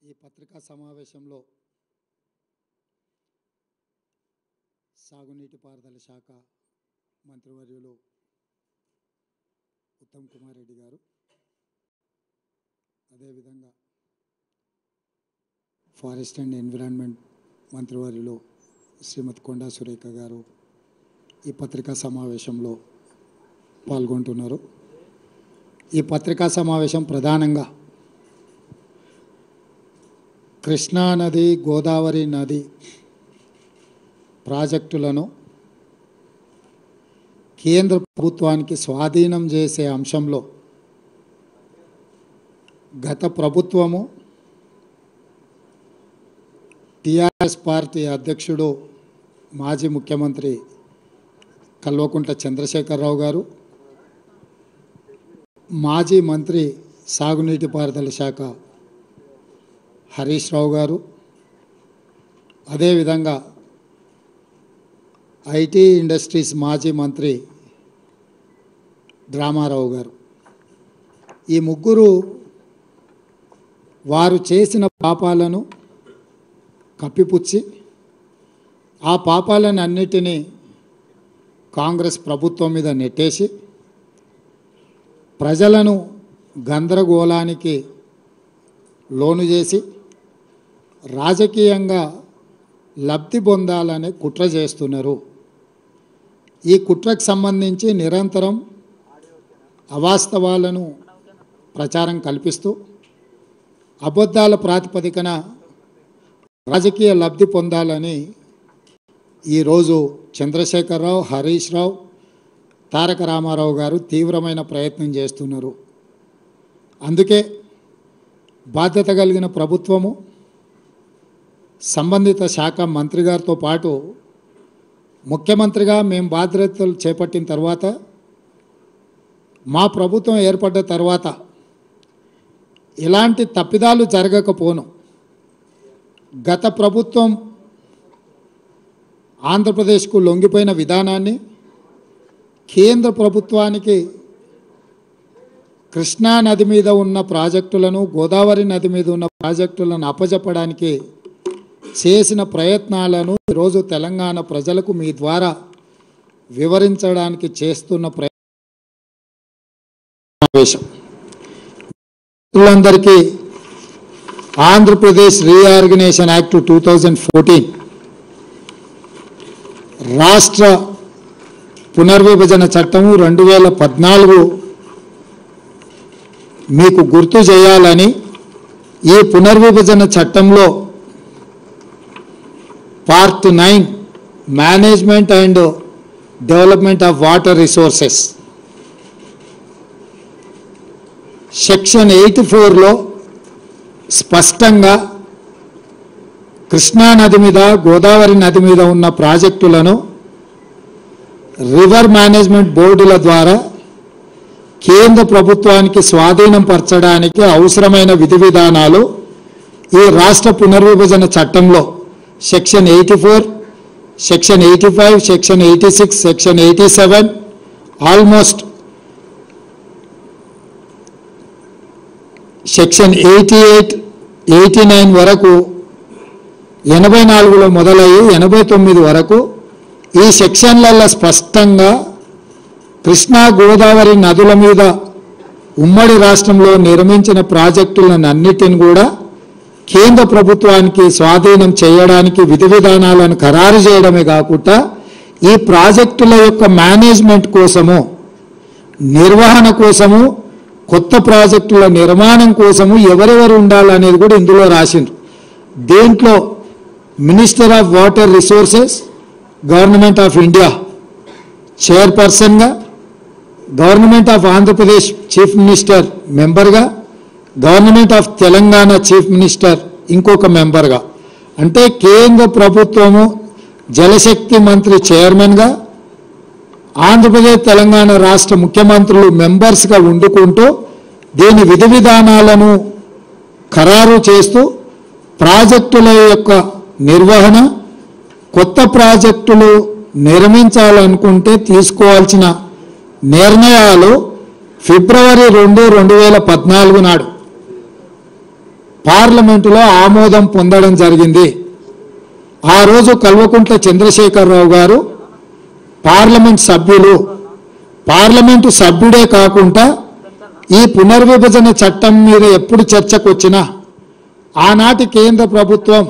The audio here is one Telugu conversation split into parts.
ఈ పత్రికా సమావేశంలో సాగునీటి పారుదల శాఖ మంత్రివర్యులు ఉత్తమ్ కుమార్ రెడ్డి గారు, అదేవిధంగా ఫారెస్ట్ అండ్ ఎన్విరాన్మెంట్ మంత్రివర్యులు శ్రీమతి కొండా సురేఖ గారు ఈ పత్రికా సమావేశంలో పాల్గొంటున్నారు. ఈ పత్రికా సమావేశం ప్రధానంగా కృష్ణా నది, గోదావరి నది ప్రాజెక్టులను కేంద్ర ప్రభుత్వానికి స్వాధీనం చేసే అంశంలో గత ప్రభుత్వము టీఆర్ఎస్ పార్టీ అధ్యక్షుడు మాజీ ముఖ్యమంత్రి కల్వకుంట్ల చంద్రశేఖరరావు గారు, మాజీ మంత్రి సాగునీటి పారుదల శాఖ హరీష్ రావు గారు, అదేవిధంగా ఐటీ ఇండస్ట్రీస్ మాజీ మంత్రి డ్రామారావు గారు, ఈ ముగ్గురు వారు చేసిన పాపాలను కప్పిపుచ్చి ఆ పాపాలను అన్నిటినీ కాంగ్రెస్ ప్రభుత్వం మీద నెట్టేసి ప్రజలను గందరగోళానికి లోను చేసి రాజకీయంగా లబ్ధి పొందాలనే కుట్ర చేస్తున్నారు. ఈ కుట్రకు సంబంధించి నిరంతరం అవాస్తవాలను ప్రచారం కల్పిస్తూ అబద్ధాల ప్రాతిపదికన రాజకీయ లబ్ధి పొందాలని ఈరోజు చంద్రశేఖరరావు, హరీష్ రావు, తారక రామారావు గారు తీవ్రమైన ప్రయత్నం చేస్తున్నారు. అందుకే బాధ్యత కలిగిన ప్రభుత్వము, సంబంధిత శాఖ మంత్రి గారితో పాటు ముఖ్యమంత్రిగా మేము బాధ్యతలు చేపట్టిన తర్వాత, మా ప్రభుత్వం ఏర్పడ్డ తర్వాత ఎలాంటి తప్పిదాలు జరగకపోను గత ప్రభుత్వం ఆంధ్రప్రదేశ్కు లొంగిపోయిన విధానాన్ని కేంద్ర ప్రభుత్వానికి కృష్ణా నది మీద ఉన్న ప్రాజెక్టులను, గోదావరి నది మీద ఉన్న ప్రాజెక్టులను అప్పజెప్పడానికి చేసిన ప్రయత్నాలను ఈరోజు తెలంగాణ ప్రజలకు మీ ద్వారా వివరించడానికి చేస్తున్న ప్రయత్నం. అందరికీ ఆంధ్రప్రదేశ్ రీఆర్గనైజేషన్ యాక్ట్ 2014 రాష్ట్ర పునర్విభజన చట్టము 2014 మీకు గుర్తు చేయాలని ఈ పునర్విభజన చట్టంలో part 9 management and development of water resources section 84లో స్పష్టంగా కృష్ణా నది మీద, గోదావరి నది మీద ఉన్న ప్రాజెక్టులను రివర్ మేనేజ్మెంట్ బోర్డుల ద్వారా కేంద్ర ప్రభుత్వానికి స్వాధీనం పరచడానికి అవసరమైన విధి విధానాలు ఈ రాష్ట్ర పునర్విభజన చట్టంలో section 84, section 85, section 86, section 87 almost section 88, 89 వరకు 84లో మొదలయ్యి 89 వరకు ఈ సెక్షన్లలో స్పష్టంగా కృష్ణా, గోదావరి నదుల మీద ఉమ్మడి రాష్ట్రంలో నిర్మించిన ప్రాజెక్టులను అన్నిటిని కూడా కేంద్ర ప్రభుత్వానికి స్వాధీనం చేయడానికి విధి విధానాలను ఖరారు చేయడమే కాకుండా ఈ ప్రాజెక్టుల యొక్క మేనేజ్మెంట్ కోసము, నిర్వహణ కోసము, కొత్త ప్రాజెక్టుల నిర్మాణం కోసము ఎవరెవరు ఉండాలనేది కూడా ఇందులో రాసిండ్రు. దీంట్లో minister of water resources, government of India చైర్పర్సన్గా, government of Andhra Pradesh chief minister మెంబర్గా, government of Telangana chief minister ఇంకొక మెంబర్గా, అంటే కేంద్ర ప్రభుత్వము జలశక్తి మంత్రి చైర్మన్గా, ఆంధ్రప్రదేశ్ తెలంగాణ రాష్ట్ర ముఖ్యమంత్రులు మెంబర్స్గా వండుకుంటూ దీని విధి విధానాలను ఖరారు చేస్తూ ప్రాజెక్టుల యొక్క నిర్వహణ, కొత్త ప్రాజెక్టులు నిర్మించాలనుకుంటే తీసుకోవాల్సిన నిర్ణయాలు ఫిబ్రవరి 2, 2014 నాడు పార్లమెంటులో ఆమోదం పొందడం జరిగింది. ఆ రోజు కల్వకుంట్ల చంద్రశేఖరరావు గారు పార్లమెంటు సభ్యుడే కాకుండా ఈ పునర్విభజన చట్టం మీద ఎప్పుడు చర్చకు వచ్చినా ఆనాటి కేంద్ర ప్రభుత్వం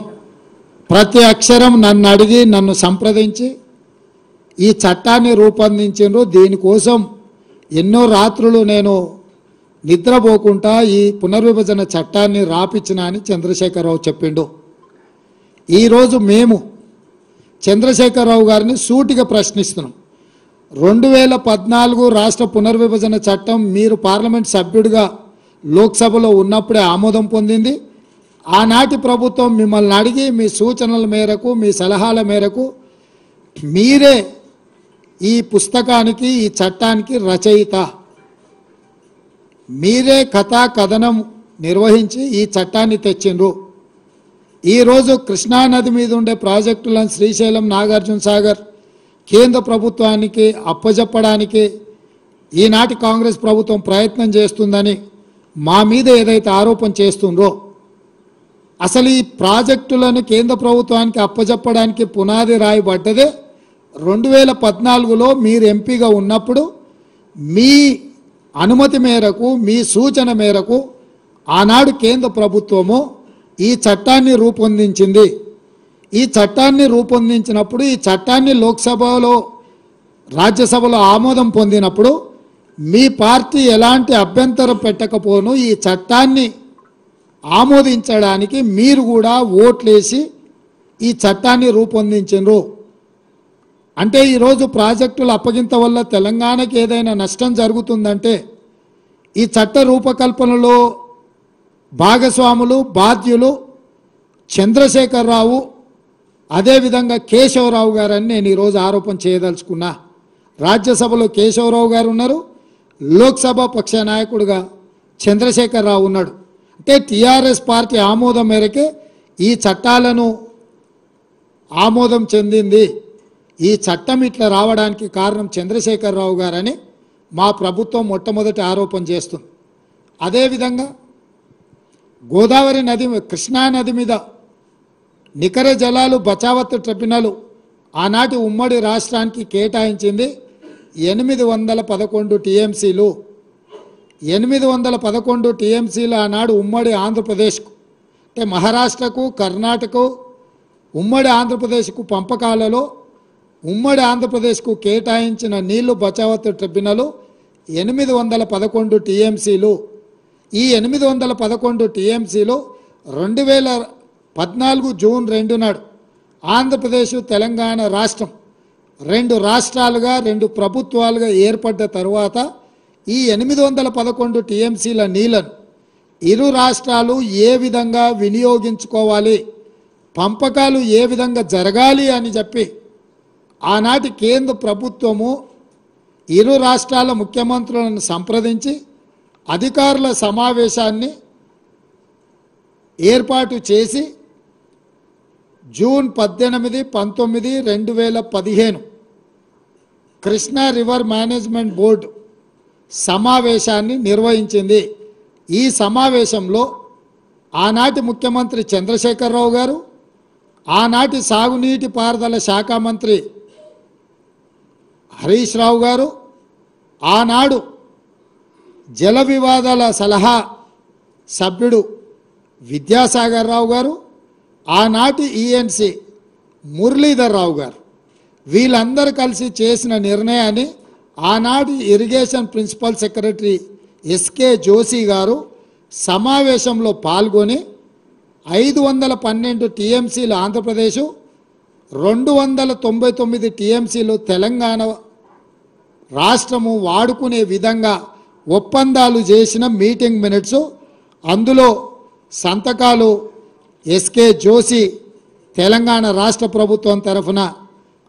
ప్రతి అక్షరం నన్ను అడిగి నన్ను సంప్రదించి ఈ చట్టాన్ని రూపొందించారు. దీనికోసం ఎన్నో రాత్రులు నేను నిద్రపోకుండా ఈ పునర్విభజన చట్టాన్ని రాపించిన అని చంద్రశేఖరరావు చెప్పిండు. ఈరోజు మేము చంద్రశేఖరరావు గారిని సూటిగా ప్రశ్నిస్తున్నాం. 2014 రాష్ట్ర పునర్విభజన చట్టం మీరు పార్లమెంట్ సభ్యుడిగా లోక్సభలో ఉన్నప్పుడే ఆమోదం పొందింది. ఆనాటి ప్రభుత్వం మిమ్మల్ని అడిగి మీ సూచనల మేరకు మీ సలహాల మేరకు మీరే ఈ పుస్తకానికి ఈ చట్టానికి రచయిత, మీరే కథా కథనం నిర్వహించి ఈ చట్టాన్ని తెచ్చిండ్రు. ఈరోజు కృష్ణానది మీద ఉండే ప్రాజెక్టులను శ్రీశైలం, నాగార్జున సాగర్ కేంద్ర ప్రభుత్వానికి అప్పజెప్పడానికి ఈనాటి కాంగ్రెస్ ప్రభుత్వం ప్రయత్నం చేస్తుందని మా మీద ఏదైతే ఆరోపణ చేస్తుందో, అసలు ఈ ప్రాజెక్టులను కేంద్ర ప్రభుత్వానికి అప్పజెప్పడానికి పునాది రాయబడ్డదే 2014లో మీరు ఎంపీగా ఉన్నప్పుడు మీ అనుమతి మేరకు మీ సూచన మేరకు ఆనాడు కేంద్ర ప్రభుత్వము ఈ చట్టాన్ని రూపొందించింది. ఈ చట్టాన్ని రూపొందించినప్పుడు ఈ చట్టాన్ని లోక్సభలో రాజ్యసభలో ఆమోదం పొందినప్పుడు మీ పార్టీ ఎలాంటి అభ్యంతరం పెట్టకపోను ఈ చట్టాన్ని ఆమోదించడానికి మీరు కూడా ఓట్లేసి ఈ చట్టాన్ని రూపొందించారు. అంటే ఈరోజు ప్రాజెక్టుల అప్పగింత వల్ల తెలంగాణకి ఏదైనా నష్టం జరుగుతుందంటే ఈ చట్ట రూపకల్పనలో భాగస్వాములు బాధ్యులు చంద్రశేఖరరావు అదేవిధంగా కేశవరావు గారని నేను ఈరోజు ఆరోపణ చేయదలుచుకున్నా. రాజ్యసభలో కేశవరావు గారు ఉన్నారు, లోక్సభ పక్ష నాయకుడిగా చంద్రశేఖరరావు ఉన్నాడు. అంటే టీఆర్ఎస్ పార్టీ ఆమోదం మేరకే ఈ చట్టాలను ఆమోదం చెందింది. ఈ చట్టం ఇట్లా రావడానికి కారణం చంద్రశేఖరరావు గారని మా ప్రభుత్వం మొట్టమొదటి ఆరోపణ చేస్తుంది. అదేవిధంగా గోదావరి నది కృష్ణానది మీద నికర జలాలు బచావత్ ట్రిబ్యునల్ ఆనాటి ఉమ్మడి రాష్ట్రానికి కేటాయించింది 811 టీఎంసీలు. 811 టీఎంసీలు ఆనాడు ఉమ్మడి ఆంధ్రప్రదేశ్కు అంటే మహారాష్ట్రకు కర్ణాటకకు ఉమ్మడి ఆంధ్రప్రదేశ్కు పంపకాలలో ఉమ్మడి ఆంధ్రప్రదేశ్కు కేటాయించిన నీళ్లు బచావత్ ట్రిబ్యునల్ 811 టీఎంసీలు. ఈ 811 టీఎంసీలు 2014 జూన్ 2 నాడు ఆంధ్రప్రదేశ్ తెలంగాణ రాష్ట్రం 2 రాష్ట్రాలుగా 2 ప్రభుత్వాలుగా ఏర్పడ్డ తర్వాత ఈ 811 టీఎంసీల నీళ్లను ఇరు రాష్ట్రాలు ఏ విధంగా వినియోగించుకోవాలి, పంపకాలు ఏ విధంగా జరగాలి అని చెప్పి ఆనాటి కేంద్ర ప్రభుత్వము ఇరు రాష్ట్రాల ముఖ్యమంత్రులను సంప్రదించి అధికారుల సమావేశాన్ని ఏర్పాటు చేసి June 18, 19, 2015 Krishna river management board సమావేశాన్ని నిర్వహించింది. ఈ సమావేశంలో ఆనాటి ముఖ్యమంత్రి చంద్రశేఖరరావు గారు, ఆనాటి సాగునీటి పారుదల శాఖ మంత్రి హరీష్ రావు గారు, ఆనాడు జల వివాదాల సలహా సభ్యుడు విద్యాసాగర్ రావు గారు, ఆనాటి ఈఎన్సి మురళీధర్ రావు గారు వీళ్ళందరూ కలిసి చేసిన నిర్ణయాన్ని ఆనాటి irrigation principal secretary S K గారు సమావేశంలో పాల్గొని 512 టీఎంసీలు ఆంధ్రప్రదేశ్, 299 టీఎంసీలు తెలంగాణ రాష్ట్రము వాడుకునే విధంగా ఒప్పందాలు చేసిన మీటింగ్ మినిట్స్, అందులో సంతకాలు ఎస్కే జోషి తెలంగాణ రాష్ట్ర ప్రభుత్వం తరఫున,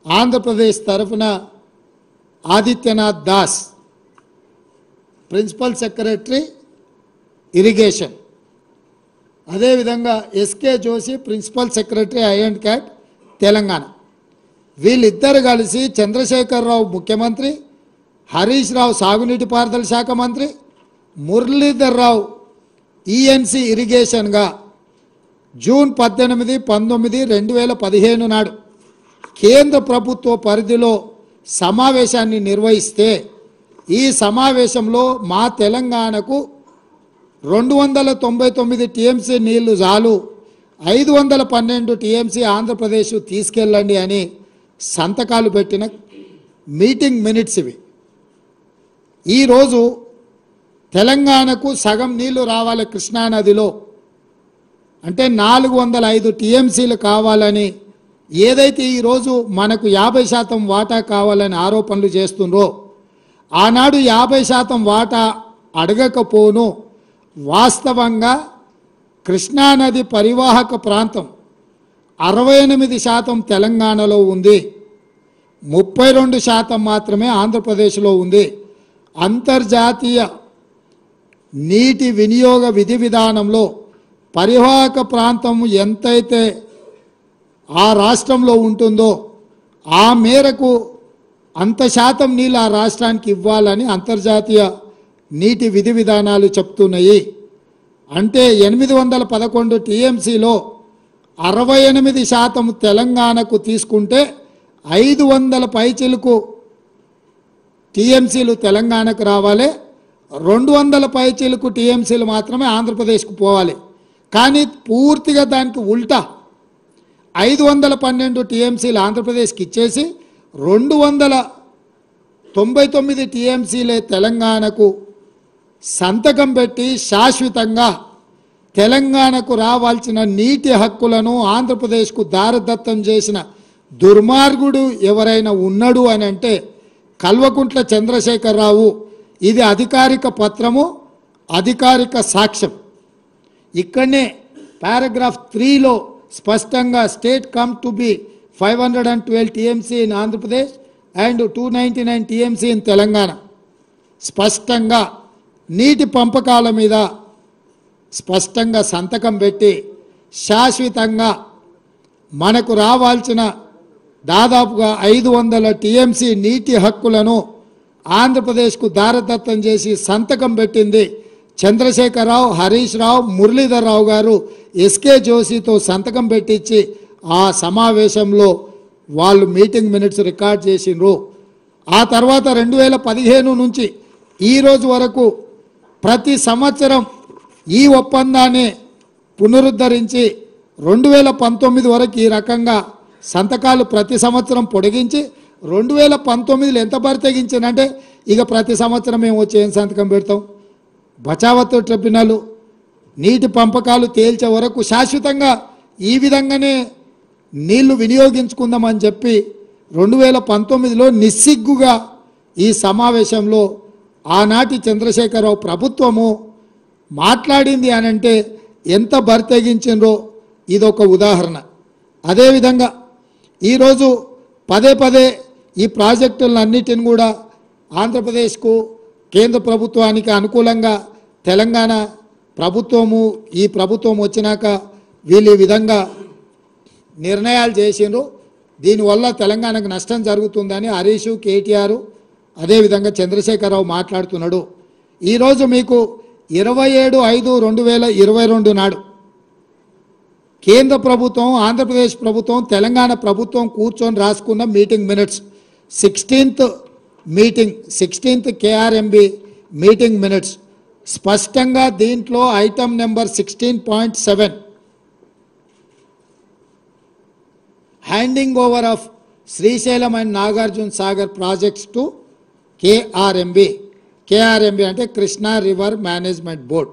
ఆంధ్రప్రదేశ్ తరఫున Adityanath Das principal secretary irrigation, అదేవిధంగా ఎస్కే జోషి ప్రిన్సిపల్ సెక్రటరీ ఐ&క్యాట్ తెలంగాణ, వీళ్ళిద్దరు కలిసి చంద్రశేఖరరావు ముఖ్యమంత్రి, హరీష్ రావు సాగునీటి పారుదల శాఖ మంత్రి, మురళీధర్ రావు ఈఎన్సి ఇరిగేషన్గా జూన్ 18, 19, 2015 నాడు కేంద్ర ప్రభుత్వ పరిధిలో సమావేశాన్ని నిర్వహిస్తే ఈ సమావేశంలో మా తెలంగాణకు 299 టీఎంసీ నీళ్లు చాలు, 512 టీఎంసీ ఆంధ్రప్రదేశ్ తీసుకెళ్ళండి అని సంతకాలు పెట్టిన మీటింగ్ మినిట్స్ ఇవి. ఈరోజు తెలంగాణకు సగం నీళ్లు రావాలి కృష్ణానదిలో అంటే 405 టీఎంసీలు కావాలని ఏదైతే ఈరోజు మనకు 50% వాటా కావాలని ఆరోపణలు చేస్తుండ్రో, ఆనాడు 50% వాటా అడగకపోను. వాస్తవంగా కృష్ణానది పరివాహక ప్రాంతం 68% తెలంగాణలో ఉంది, 32% మాత్రమే ఆంధ్రప్రదేశ్లో ఉంది. అంతర్జాతీయ నీటి వినియోగ విధి విధానంలో పరివాహక ప్రాంతం ఎంతైతే ఆ రాష్ట్రంలో ఉంటుందో ఆ మేరకు అంత శాతం నీళ్ళు ఆ రాష్ట్రానికి ఇవ్వాలని అంతర్జాతీయ నీటి విధి విధానాలు చెప్తున్నాయి. అంటే 811 టీఎంసీలో 68% తెలంగాణకు తీసుకుంటే 500 పైచిలకు టీఎంసీలు తెలంగాణకు రావాలి, 200 పైచిలకు టీఎంసీలు మాత్రమే ఆంధ్రప్రదేశ్కు పోవాలి. కానీ పూర్తిగా దానికి ఉల్టా 512 టీఎంసీలు ఆంధ్రప్రదేశ్కి ఇచ్చేసి 299 టీఎంసీలే తెలంగాణకు సంతకం పెట్టి శాశ్వతంగా తెలంగాణకు రావాల్సిన నీటి హక్కులను ఆంధ్రప్రదేశ్కు దారదత్తం చేసిన దుర్మార్గుడు ఎవరైనా ఉన్నాడు అని అంటే కల్వకుంట్ల చంద్రశేఖరరావు. ఇది అధికారిక పత్రము, అధికారిక సాక్ష్యం. ఇక్కడనే పారాగ్రాఫ్ 3లో స్పష్టంగా state come to be 512 TMC in Andhra Pradesh and 299 TMC in Telangana. స్పష్టంగా నీటి పంపకాల మీద స్పష్టంగా సంతకం పెట్టి శాశ్వతంగా మనకు రావాల్సిన దాదాపుగా 500 టీఎంసీ నీటి హక్కులను ఆంధ్రప్రదేశ్కు దారదత్తం చేసి సంతకం పెట్టింది చంద్రశేఖరరావు, హరీష్ రావు, మురళీధర్ రావు గారు ఎస్కే జోషితో సంతకం పెట్టించి ఆ సమావేశంలో వాళ్ళు మీటింగ్ మినిట్స్ రికార్డ్ చేసిండ్రు. ఆ తర్వాత 2015 నుంచి ఈరోజు వరకు ప్రతి సంవత్సరం ఈ ఒప్పందాన్ని పునరుద్ధరించి 2019 వరకు ఈ రకంగా సంతకాలు ప్రతి సంవత్సరం పొడిగించి 2019లో ఎంత బరితెగించానంటే ఇక ప్రతి సంవత్సరం మేము వచ్చి ఏం సంతకం పెడతాం. బచావత్ ట్రిబ్యునల్ నీటి పంపకాలు తేల్చే వరకు శాశ్వతంగా ఈ విధంగానే నీళ్లు వినియోగించుకుందామని చెప్పి 2019లో నిస్సిగ్గుగా ఈ సమావేశంలో ఆనాటి చంద్రశేఖరరావు ప్రభుత్వము మాట్లాడింది అని అంటే ఎంత బరితెగించిండ్రో ఇదొక ఉదాహరణ. అదేవిధంగా ఈరోజు పదే పదే ఈ ప్రాజెక్టులన్నిటిని కూడా ఆంధ్రప్రదేశ్కు కేంద్ర ప్రభుత్వానికి అనుకూలంగా తెలంగాణ ప్రభుత్వము ఈ ప్రభుత్వం వచ్చినాక వీళ్ళు ఈ విధంగా నిర్ణయాలు చేసిండ్రు. దీనివల్ల తెలంగాణకు నష్టం జరుగుతుందని హరీష్, కేటీఆర్ అదేవిధంగా చంద్రశేఖరరావు మాట్లాడుతున్నాడు. ఈరోజు మీకు 27/5/2022 నాడు కేంద్ర ప్రభుత్వం, ఆంధ్రప్రదేశ్ ప్రభుత్వం, తెలంగాణ ప్రభుత్వం కూర్చొని రాసుకున్న meeting minutes 16th KRMB meeting minutes స్పష్టంగా దీంట్లో item number 16.7 handing over of Srisailam and Nagarjuna Sagar projects to KRMB. KRMB అంటే కృష్ణా రివర్ మేనేజ్మెంట్ బోర్డ్.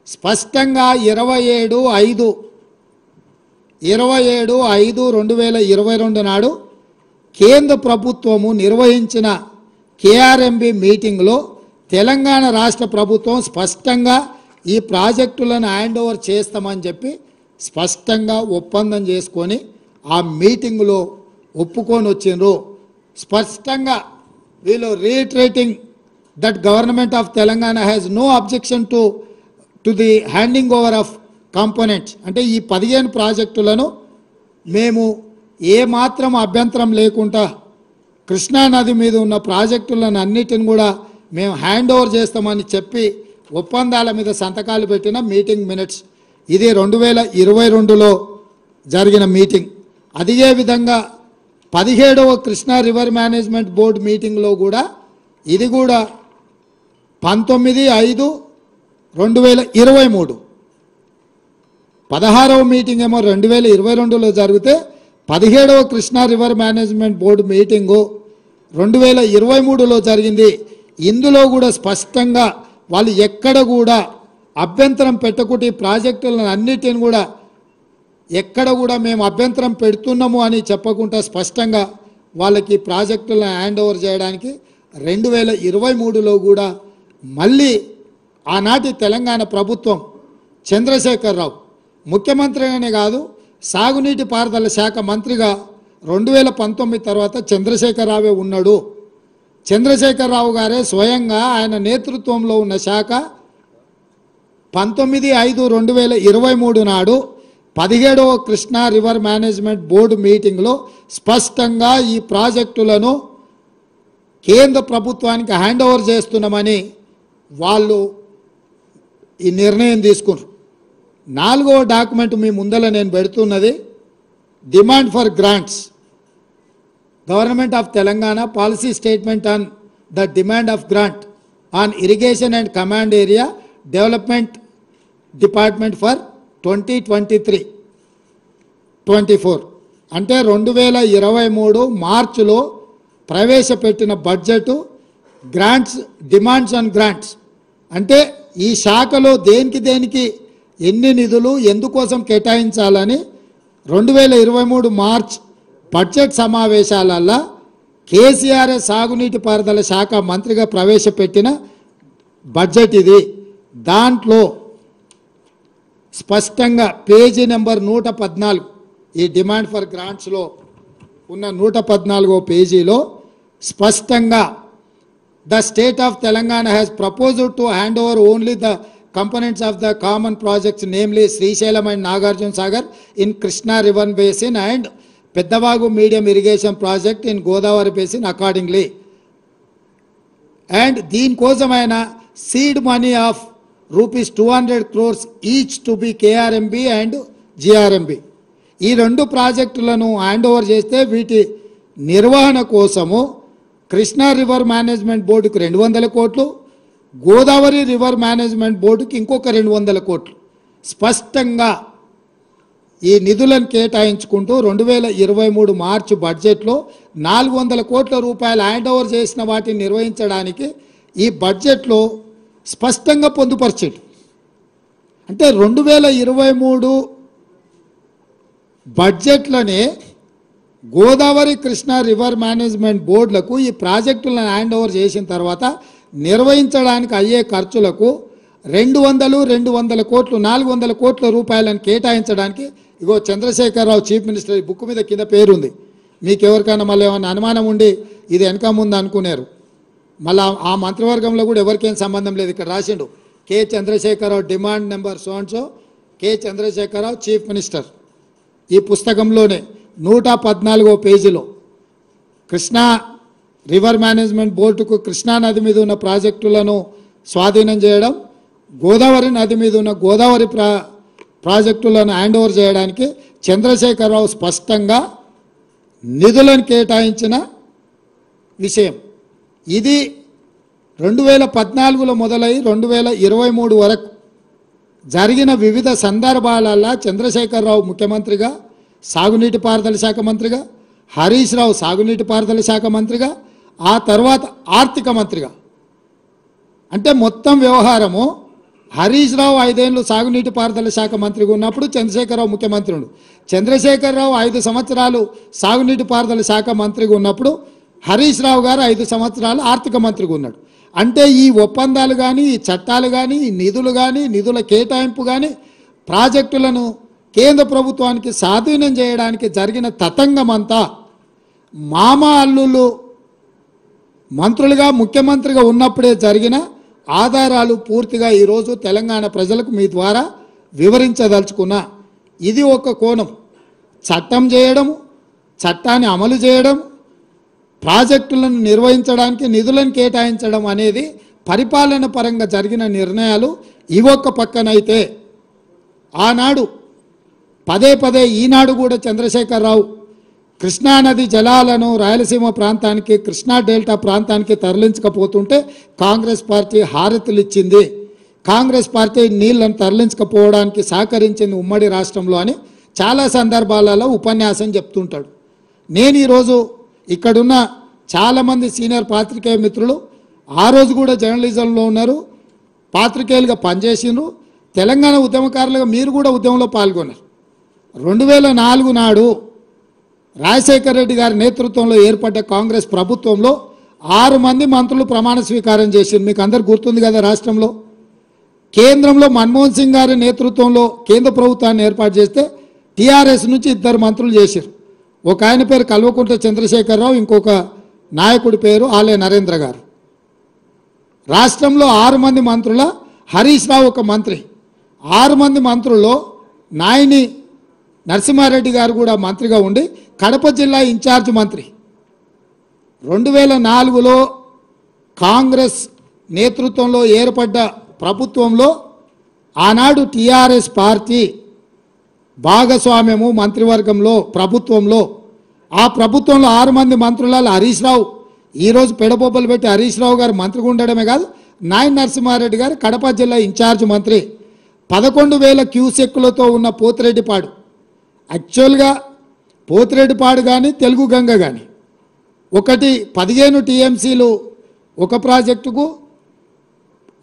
స్పష్టంగా 27/5/2022 నాడు కేంద్ర ప్రభుత్వము నిర్వహించిన కేఆర్ఎంబి మీటింగ్లో తెలంగాణ రాష్ట్ర ప్రభుత్వం స్పష్టంగా ఈ ప్రాజెక్టులను హ్యాండ్ ఓవర్ చేస్తామని చెప్పి స్పష్టంగా ఒప్పందం చేసుకొని ఆ మీటింగ్లో ఒప్పుకొని వచ్చిండ్రు. స్పష్టంగా వీళ్ళు reiterating that government of Telangana has no objection to the handing over of components. అంటే ఈ 15 ప్రాజెక్టులను మేము ఏమాత్రం అభ్యంతరం లేకుండా కృష్ణానది మీద ఉన్న ప్రాజెక్టులను అన్నిటిని కూడా మేము హ్యాండ్ ఓవర్ చేస్తామని చెప్పి ఒప్పందాల మీద సంతకాలు పెట్టిన మీటింగ్ మినిట్స్. ఇది 2022లో జరిగిన మీటింగ్. అదే విధంగా 17వ కృష్ణా రివర్ మేనేజ్మెంట్ బోర్డు మీటింగ్లో కూడా ఇది కూడా 19/5/2023. 16వ మీటింగ్ ఏమో 2022లో జరిగితే 17వ Krishna river management board meeting 2023లో జరిగింది. ఇందులో కూడా స్పష్టంగా వాళ్ళు ఎక్కడ కూడా అభ్యంతరం పెట్టకుండా ఈ ప్రాజెక్టులను అన్నిటిని కూడా ఎక్కడ కూడా మేము అభ్యంతరం పెడుతున్నాము అని చెప్పకుండా స్పష్టంగా వాళ్ళకి ప్రాజెక్టులను హ్యాండ్ ఓవర్ చేయడానికి 2023లో కూడా మళ్ళీ ఆనాటి తెలంగాణ ప్రభుత్వం చంద్రశేఖరరావు ముఖ్యమంత్రిగానే కాదు సాగునీటి పారుదల శాఖ మంత్రిగా 2019 తర్వాత చంద్రశేఖరరావే ఉన్నాడు. చంద్రశేఖరరావు గారే స్వయంగా ఆయన నేతృత్వంలో ఉన్న శాఖ 19/5/2023 నాడు 17వ కృష్ణా రివర్ మేనేజ్మెంట్ బోర్డు మీటింగ్లో స్పష్టంగా ఈ ప్రాజెక్టులను కేంద్ర ప్రభుత్వానికి హ్యాండ్ ఓవర్ చేస్తున్నామని వాళ్ళు ఈ నిర్ణయం తీసుకున్నారు. 4వ డాక్యుమెంట్ మీ ముందర నేను పెడుతున్నది demand for grants government of Telangana policy statement on the demand of grant on irrigation and command area development department for 2023-24 అంటే 2023 మార్చిలో ప్రవేశపెట్టిన budget grants demands on grants అంటే ఈ శాఖలో దేనికి ఎన్ని నిధులు ఎందుకోసం కేటాయించాలని 2023 మార్చ్ బడ్జెట్ సమావేశాలలో కేసీఆర్ సాగునీటి పారుదల శాఖ మంత్రిగా ప్రవేశపెట్టిన బడ్జెట్ ఇది. దాంట్లో స్పష్టంగా పేజీ నెంబర్ 114 ఈ డిమాండ్ ఫర్ గ్రాంట్స్లో ఉన్న 114వ పేజీలో స్పష్టంగా the state of Telangana has proposed to hand over only the components of the common projects namely Srisailam and Nagarjuna Sagar in Krishna river basin and Peddavagu medium irrigation project in Godavari basin accordingly and దీని కోసమైన seed money of ₹200 crores each to be KRMB and GRMB ఈ రెండు ప్రాజెక్టులను హ్యాండ్ ఓవర్ చేస్తే వీటి నిర్వహణ కోసము కృష్ణా రివర్ మేనేజ్మెంట్ బోర్డుకు 200 కోట్లు గోదావరి రివర్ మేనేజ్మెంట్ బోర్డుకి ఇంకొక 200 కోట్లు స్పష్టంగా ఈ నిధులను కేటాయించుకుంటూ 2023 మార్చి బడ్జెట్లో 400 కోట్ల రూపాయలు హ్యాండ్ ఓవర్ చేసిన వాటిని నిర్వహించడానికి ఈ బడ్జెట్లో స్పష్టంగా పొందుపరిచాడు. అంటే 2023 బడ్జెట్లోనే గోదావరి కృష్ణా రివర్ మేనేజ్మెంట్ బోర్డులకు ఈ ప్రాజెక్టులను హ్యాండ్ ఓవర్ చేసిన తర్వాత నిర్వహించడానికి అయ్యే ఖర్చులకు 200 కోట్లు 400 కోట్ల రూపాయలను కేటాయించడానికి ఇగో చంద్రశేఖరరావు చీఫ్ మినిస్టర్ ఈ బుక్ మీద కింద పేరుంది. మీకు ఎవరికైనా మళ్ళీ ఏమైనా అనుమానం ఉండి ఇది వెనక ముందు అనుకున్నారు మళ్ళీ ఆ మంత్రివర్గంలో కూడా ఎవరికేం సంబంధం లేదు. ఇక్కడ రాసిండు K Chandrashekar Rao demand number so K Chandrashekar Rao chief minister. ఈ పుస్తకంలోనే 114వ పేజీలో కృష్ణా రివర్ మేనేజ్మెంట్ బోర్డుకు కృష్ణా నది మీద ఉన్న ప్రాజెక్టులను స్వాధీనం చేయడం గోదావరి నది మీద ఉన్న గోదావరి ప్రాజెక్టులను హ్యాండ్ ఓవర్ చేయడానికి చంద్రశేఖరరావు స్పష్టంగా నిధులను కేటాయించిన విషయం. ఇది 2014లో మొదలై 2023 వరకు జరిగిన వివిధ సందర్భాలలో చంద్రశేఖరరావు ముఖ్యమంత్రిగా సాగునీటి పారుదల శాఖ మంత్రిగా హరీష్ రావు సాగునీటి పారుదల శాఖ మంత్రిగా ఆ తర్వాత ఆర్థిక మంత్రిగా అంటే మొత్తం వ్యవహారము హరీష్ రావు 5 ఏళ్ళు సాగునీటి పారుదల శాఖ మంత్రిగా ఉన్నప్పుడు చంద్రశేఖరరావు ముఖ్యమంత్రి ఉండు. చంద్రశేఖరరావు 5 సంవత్సరాలు సాగునీటి పారుదల శాఖ మంత్రిగా ఉన్నప్పుడు హరీష్ రావు గారు 5 సంవత్సరాలు ఆర్థిక మంత్రిగా ఉన్నాడు. అంటే ఈ ఒప్పందాలు కానీ ఈ చట్టాలు కానీ ఈ నిధులు కానీ నిధుల కేటాయింపు కానీ ప్రాజెక్టులను కేంద్ర ప్రభుత్వానికి స్వాధీనం చేయడానికి జరిగిన తతంగమంతా మామ అల్లుళ్ళు మంత్రులుగా ముఖ్యమంత్రిగా ఉన్నప్పుడే జరిగిన ఆధారాలు పూర్తిగా ఈరోజు తెలంగాణ ప్రజలకు మీ ద్వారా వివరించదలుచుకున్నా. ఇది ఒక కోణం. చట్టం చేయడం, చట్టాన్ని అమలు చేయడం, ప్రాజెక్టులను నిర్వహించడానికి నిధులను కేటాయించడం అనేది పరిపాలన పరంగా జరిగిన నిర్ణయాలు. ఇవొక పక్కనైతే ఆనాడు పదే పదే ఈనాడు కూడా చంద్రశేఖరరావు కృష్ణానది జలాలను రాయలసీమ ప్రాంతానికి కృష్ణా డెల్టా ప్రాంతానికి తరలించకపోతుంటే కాంగ్రెస్ పార్టీ హారతులు ఇచ్చింది, కాంగ్రెస్ పార్టీ నీళ్లను తరలించకపోవడానికి సహకరించింది ఉమ్మడి రాష్ట్రంలో అని చాలా సందర్భాలలో ఉపన్యాసం చెప్తుంటాడు. నేను ఈరోజు ఇక్కడున్న చాలామంది సీనియర్ పాత్రికేయ మిత్రులు ఆ రోజు కూడా జర్నలిజంలో ఉన్నారు, పాత్రికేయులుగా పనిచేసినారు, తెలంగాణ ఉద్యమకారులుగా మీరు కూడా ఉద్యమంలో పాల్గొన్నారు. 2004 నాడు రాజశేఖర రెడ్డి గారి నేతృత్వంలో ఏర్పడ్డ కాంగ్రెస్ ప్రభుత్వంలో 6 మంది మంత్రులు ప్రమాణ స్వీకారం చేసింది. మీకు అందరు గుర్తుంది కదా. రాష్ట్రంలో కేంద్రంలో మన్మోహన్ సింగ్ గారి నేతృత్వంలో కేంద్ర ప్రభుత్వాన్ని ఏర్పాటు చేస్తే టీఆర్ఎస్ నుంచి 2 మంత్రులు చేశారు. ఒక ఆయన పేరు కల్వకుంట్ల చంద్రశేఖరరావు, ఇంకొక నాయకుడి పేరు ఆలయ నరేంద్ర గారు. రాష్ట్రంలో 6 మంది మంత్రుల హరీష్ రావు ఒక మంత్రి. 6 మంది మంత్రుల్లో నాయని నరసింహారెడ్డి గారు కూడా మంత్రిగా ఉండి కడప జిల్లా ఇన్ఛార్జ్ మంత్రి. 2004లో కాంగ్రెస్ నేతృత్వంలో ఏర్పడ్డ ప్రభుత్వంలో ఆనాడు టీఆర్ఎస్ పార్టీ భాగస్వామ్యము మంత్రివర్గంలో ప్రభుత్వంలో, ఆ ప్రభుత్వంలో 6 మంది మంత్రులలో హరీష్ రావు ఈరోజు పెడబొబ్బలు పెట్టి హరీష్ రావు గారు మంత్రిగా ఉండడమే కాదు, నాయని నరసింహారెడ్డి గారు కడప జిల్లా ఇన్ఛార్జ్ మంత్రి. 11,000 క్యూసెక్కులతో ఉన్న పోతిరెడ్డిపాడు, యాక్చువల్గా పోతిరెడ్డిపాడు కానీ తెలుగు గంగ కానీ ఒకటి 15 టీఎంసీలు ఒక ప్రాజెక్టుకు,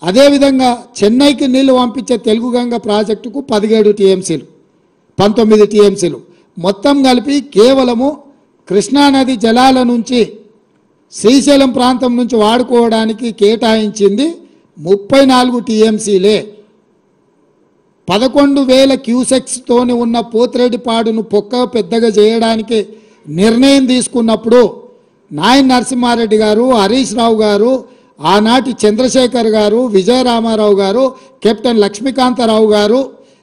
అదేవిధంగా చెన్నైకి నీళ్లు పంపించే తెలుగు గంగ ప్రాజెక్టుకు 17 టీఎంసీలు 19 టీఎంసీలు మొత్తం కలిపి కేవలము కృష్ణానది జలాల నుంచి శ్రీశైలం ప్రాంతం నుంచి వాడుకోవడానికి కేటాయించింది 34 టీఎంసీలే. 11,000 క్యూసెక్స్తోని ఉన్న పోతిరెడ్డిపాడును పొక్క పెద్దగా చేయడానికి నిర్ణయం తీసుకున్నప్పుడు నాయని నరసింహారెడ్డి గారు, హరీష్ రావు గారు, ఆనాటి చంద్రశేఖర్ గారు, విజయరామారావు గారు, కెప్టెన్ లక్ష్మీకాంతరావు గారు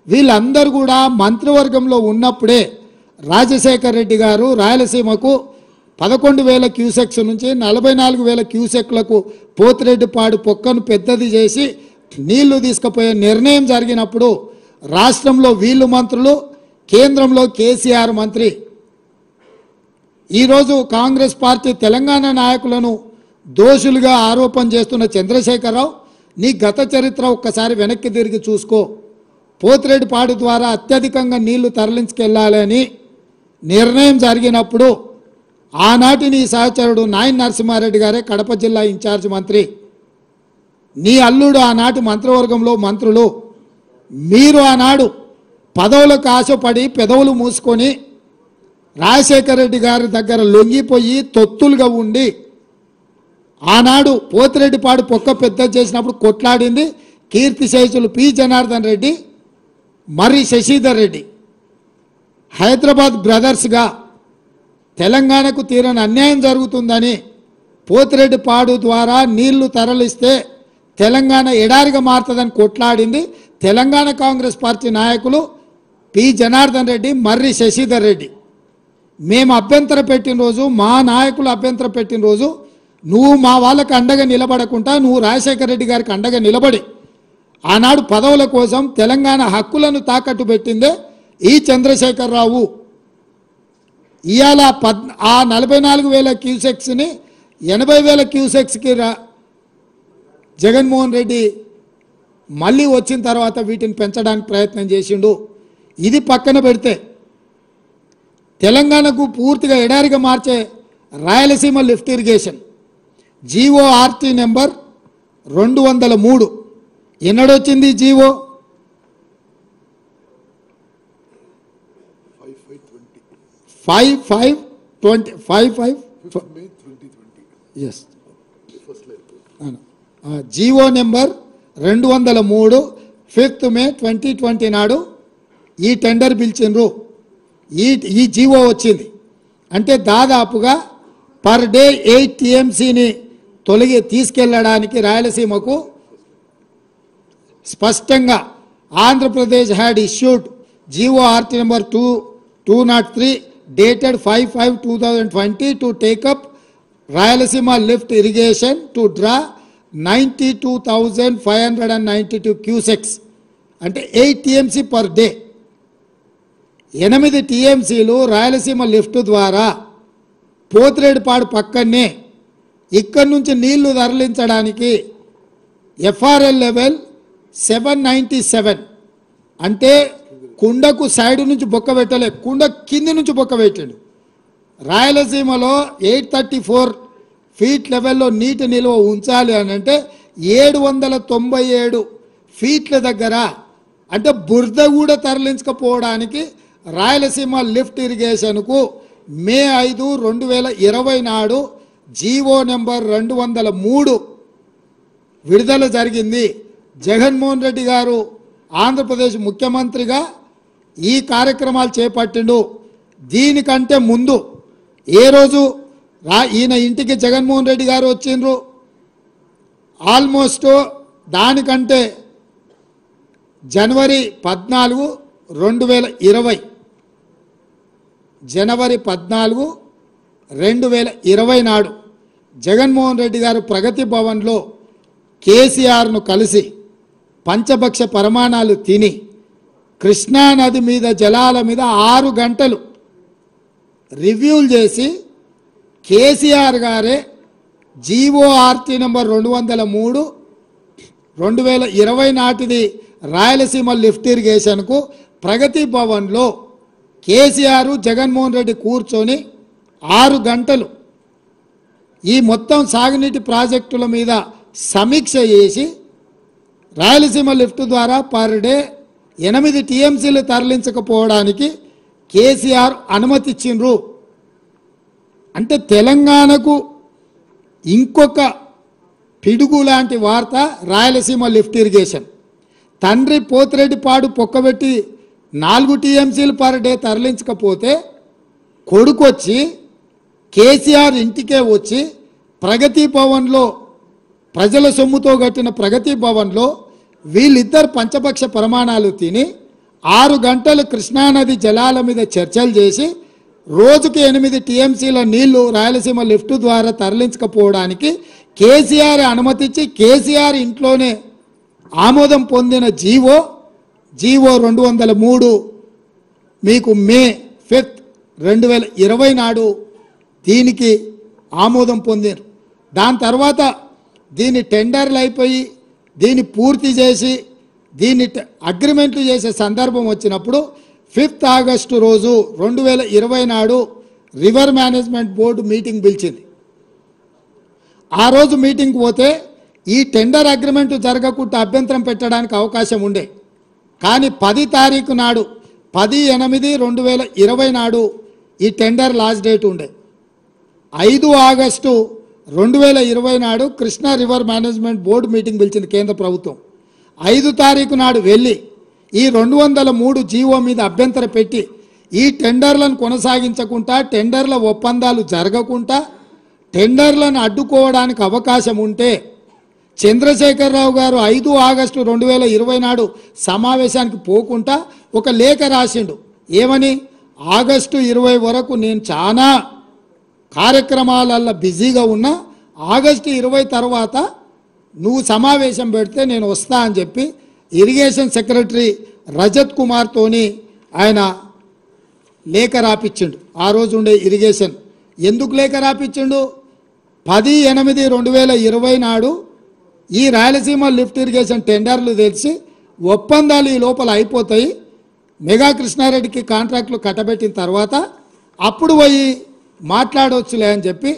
వీళ్ళందరూ కూడా మంత్రివర్గంలో ఉన్నప్పుడే రాజశేఖర్ రెడ్డి గారు రాయలసీమకు 11,000 క్యూసెక్స్ నుంచి 44,000 క్యూసెక్లకు పోతిరెడ్డిపాడు పొక్కను పెద్దది చేసి నీళ్లు తీసుకుపోయే నిర్ణయం జరిగినప్పుడు రాష్ట్రంలో వీళ్ళు మంత్రులు, కేంద్రంలో కేసీఆర్ మంత్రి. ఈరోజు కాంగ్రెస్ పార్టీ తెలంగాణ నాయకులను దోషులుగా ఆరోపణ చేస్తున్న చంద్రశేఖరరావు, నీ గత చరిత్ర ఒక్కసారి వెనక్కి తిరిగి చూసుకో. పోతిరెడ్డిపాడు ద్వారా అత్యధికంగా నీళ్లు తరలించుకెళ్లాలని నిర్ణయం జరిగినప్పుడు ఆనాటి నీ సహచరుడు నాయని నరసింహారెడ్డి గారే కడప జిల్లా ఇన్ఛార్జ్ మంత్రి. నీ అల్లుడు ఆనాటి మంత్రివర్గంలో మంత్రులు. మీరు ఆనాడు పదవులకు ఆశపడి పెదవులు మూసుకొని రాజశేఖర రెడ్డి గారి దగ్గర లొంగిపోయి తొత్తులుగా ఉండి ఆనాడు పోతిరెడ్డిపాడు పొక్క పెద్ద చేసినప్పుడు కొట్లాడింది కీర్తిశేషులు పి జనార్దన్ రెడ్డి, మర్రి శశిధర్ రెడ్డి. హైదరాబాద్ బ్రదర్స్గా తెలంగాణకు తీరని అన్యాయం జరుగుతుందని పోతిరెడ్డిపాడు ద్వారా నీళ్లు తరలిస్తే తెలంగాణ ఎడారిగా మారుతుందని కొట్లాడింది తెలంగాణ కాంగ్రెస్ పార్టీ నాయకులు పి జనార్దన్ రెడ్డి, మర్రి శశిధర్ రెడ్డి. మేము అభ్యంతర పెట్టిన రోజు, మా నాయకులు అభ్యంతర పెట్టిన రోజు నువ్వు మా వాళ్ళకు అండగా నిలబడకుండా నువ్వు రాజశేఖర రెడ్డి గారికి అండగా నిలబడి ఆనాడు పదవుల కోసం తెలంగాణ హక్కులను తాకట్టు పెట్టిందే ఈ చంద్రశేఖరరావు. ఇవాళ ఆ 44,000 క్యూసెక్స్ని 80,000 క్యూసెక్స్కి జగన్మోహన్ రెడ్డి మళ్ళీ వచ్చిన తర్వాత వీటిని పెంచడానికి ప్రయత్నం చేసిండు. ఇది పక్కన పెడితే తెలంగాణకు పూర్తిగా ఎడారిగా మార్చే Rayalaseema lift irrigation GORT number 203 ఎన్నడొచ్చింది GO? 5/5/20 GO number 203 5th May 2020 నాడు ఈ టెండర్ పిలిచిండ్రు. ఈ జీవో వచ్చింది అంటే దాదాపుగా పర్ డే 8 టీఎంసీని తీసుకెళ్ళడానికి రాయలసీమకు స్పష్టంగా Andhra Pradesh had issued GORT number 203 dated 5/5/2020 to take up Rayalaseema lift irrigation to draw 92,592 cusecs అంటే 8 టీఎంసీ పర్ డే 8 టీఎంసీలు రాయలసీమ లిఫ్ట్ ద్వారా పోతిరెడ్డిపాడు పక్కనే ఇక్కడి నుంచి నీళ్లు తరలించడానికి ఎఫ్ఆర్ఎల్ లెవెల్ 797 అంటే కుండకు సైడ్ నుంచి బొక్క పెట్టలే, కుండ కింది నుంచి బొక్క పెట్టాడు. రాయలసీమలో 834 ఫీట్ లెవెల్లో నీటి నిల్వ ఉంచాలి అని అంటే 797 ఫీట్ల దగ్గర అంటే బురద కూడా తరలించకపోవడానికి రాయలసీమ లిఫ్ట్ ఇరిగేషన్కు మే 5, 2020 నాడు జీవో నెంబర్ 203 విడుదల జరిగింది. జగన్మోహన్ రెడ్డి గారు ఆంధ్రప్రదేశ్ ముఖ్యమంత్రిగా ఈ కార్యక్రమాలు చేపట్టిండు. దీనికంటే ముందు ఏ రోజు ఈయన ఇంటికి జగన్మోహన్ రెడ్డి గారు వచ్చిండ్రు, ఆల్మోస్ట్ దానికంటే జనవరి 14, 2020 జనవరి 14, 2020 నాడు జగన్మోహన్ రెడ్డి గారు ప్రగతి భవన్లో కేసీఆర్ను కలిసి పంచభక్ష పరమాణాలు తిని కృష్ణానది మీద జలాల మీద 6 గంటలు రివ్యూలు చేసి కేసీఆర్ గారే జీఓఆర్టీ నెంబర్ 203 2020 నాటిది రాయలసీమ లిఫ్ట్ ఇరిగేషన్కు ప్రగతి భవన్లో కేసీఆర్ జగన్మోహన్ రెడ్డి కూర్చొని 6 గంటలు ఈ మొత్తం సాగునీటి ప్రాజెక్టుల మీద సమీక్ష చేసి రాయలసీమ లిఫ్ట్ ద్వారా పర్ డే 8 టీఎంసీలు తరలించకపోవడానికి కేసీఆర్ అనుమతి ఇచ్చిండ్రు. అంటే తెలంగాణకు ఇంకొక పిడుగు లాంటి వార్త రాయలసీమ లిఫ్ట్ ఇరిగేషన్. తండ్రి పోతిరెడ్డిపాడు పొక్కబెట్టి 4 టీఎంసీలు పర్ డే తరలించకపోతే కొడుకు వచ్చి కేసీఆర్ ఇంటికే వచ్చి ప్రగతి భవన్లో ప్రజల సొమ్ముతో కట్టిన ప్రగతి భవన్లో వీళ్ళిద్దరు పంచపక్ష ప్రమాణాలు తిని 6 గంటలు కృష్ణానది జలాల మీద చర్చలు చేసి రోజుకి 8 టీఎంసీల నీళ్లు రాయలసీమ లిఫ్ట్ ద్వారా తరలించకపోవడానికి కేసీఆర్ అనుమతించి కేసీఆర్ ఇంట్లోనే ఆమోదం పొందిన జీవో 203 మీకు మే 5, 2020 నాడు దీనికి ఆమోదం పొందారు. దాని తర్వాత దీని టెండర్లు అయిపోయి దీన్ని పూర్తి చేసి దీన్ని అగ్రిమెంట్లు చేసే సందర్భం వచ్చినప్పుడు 5 ఆగస్టు రోజు 2020 నాడు రివర్ మేనేజ్మెంట్ బోర్డు మీటింగ్ పిలిచింది. ఆ రోజు మీటింగ్కి పోతే ఈ టెండర్ అగ్రిమెంట్ జరగకుండా అభ్యంతరం పెట్టడానికి అవకాశం ఉండే. కానీ 10 తారీఖు నాడు 10/8/2020 నాడు ఈ టెండర్ లాస్ట్ డేట్ ఉండే. 5 ఆగస్టు 2020 నాడు Krishna river management board meeting పిలిచింది కేంద్ర ప్రభుత్వం. 5 తారీఖు నాడు వెళ్ళి ఈ 203 జీవో మీద అభ్యంతరం పెట్టి ఈ టెండర్లను కొనసాగించకుండా టెండర్ల ఒప్పందాలు జరగకుండా టెండర్లను అడ్డుకోవడానికి అవకాశం ఉంటే చంద్రశేఖరరావు గారు 5 ఆగస్టు 2020 నాడు సమావేశానికి పోకుండా ఒక లేఖ రాసిండు. ఏమని? ఆగస్టు 20 వరకు నేను చాలా కార్యక్రమాలలో బిజీగా ఉన్నా, ఆగస్టు 20 తర్వాత నువ్వు సమావేశం పెడితే నేను వస్తా అని చెప్పి ఇరిగేషన్ సెక్రటరీ రజత్ కుమార్తోని ఆయన లేఖ రాపిచ్చిండు. ఆ రోజు ఉండే ఇరిగేషన్ ఎందుకు లేఖ రాపిచ్చిండు? 10/8/2020 నాడు ఈ రాయలసీమ లిఫ్ట్ ఇరిగేషన్ టెండర్లు తెలిసి ఒప్పందాలు ఈ లోపల అయిపోతాయి, మెగా కృష్ణారెడ్డికి కాంట్రాక్టులు కట్టబెట్టిన తర్వాత అప్పుడు పోయి మాట్లాడవచ్చులే అని చెప్పి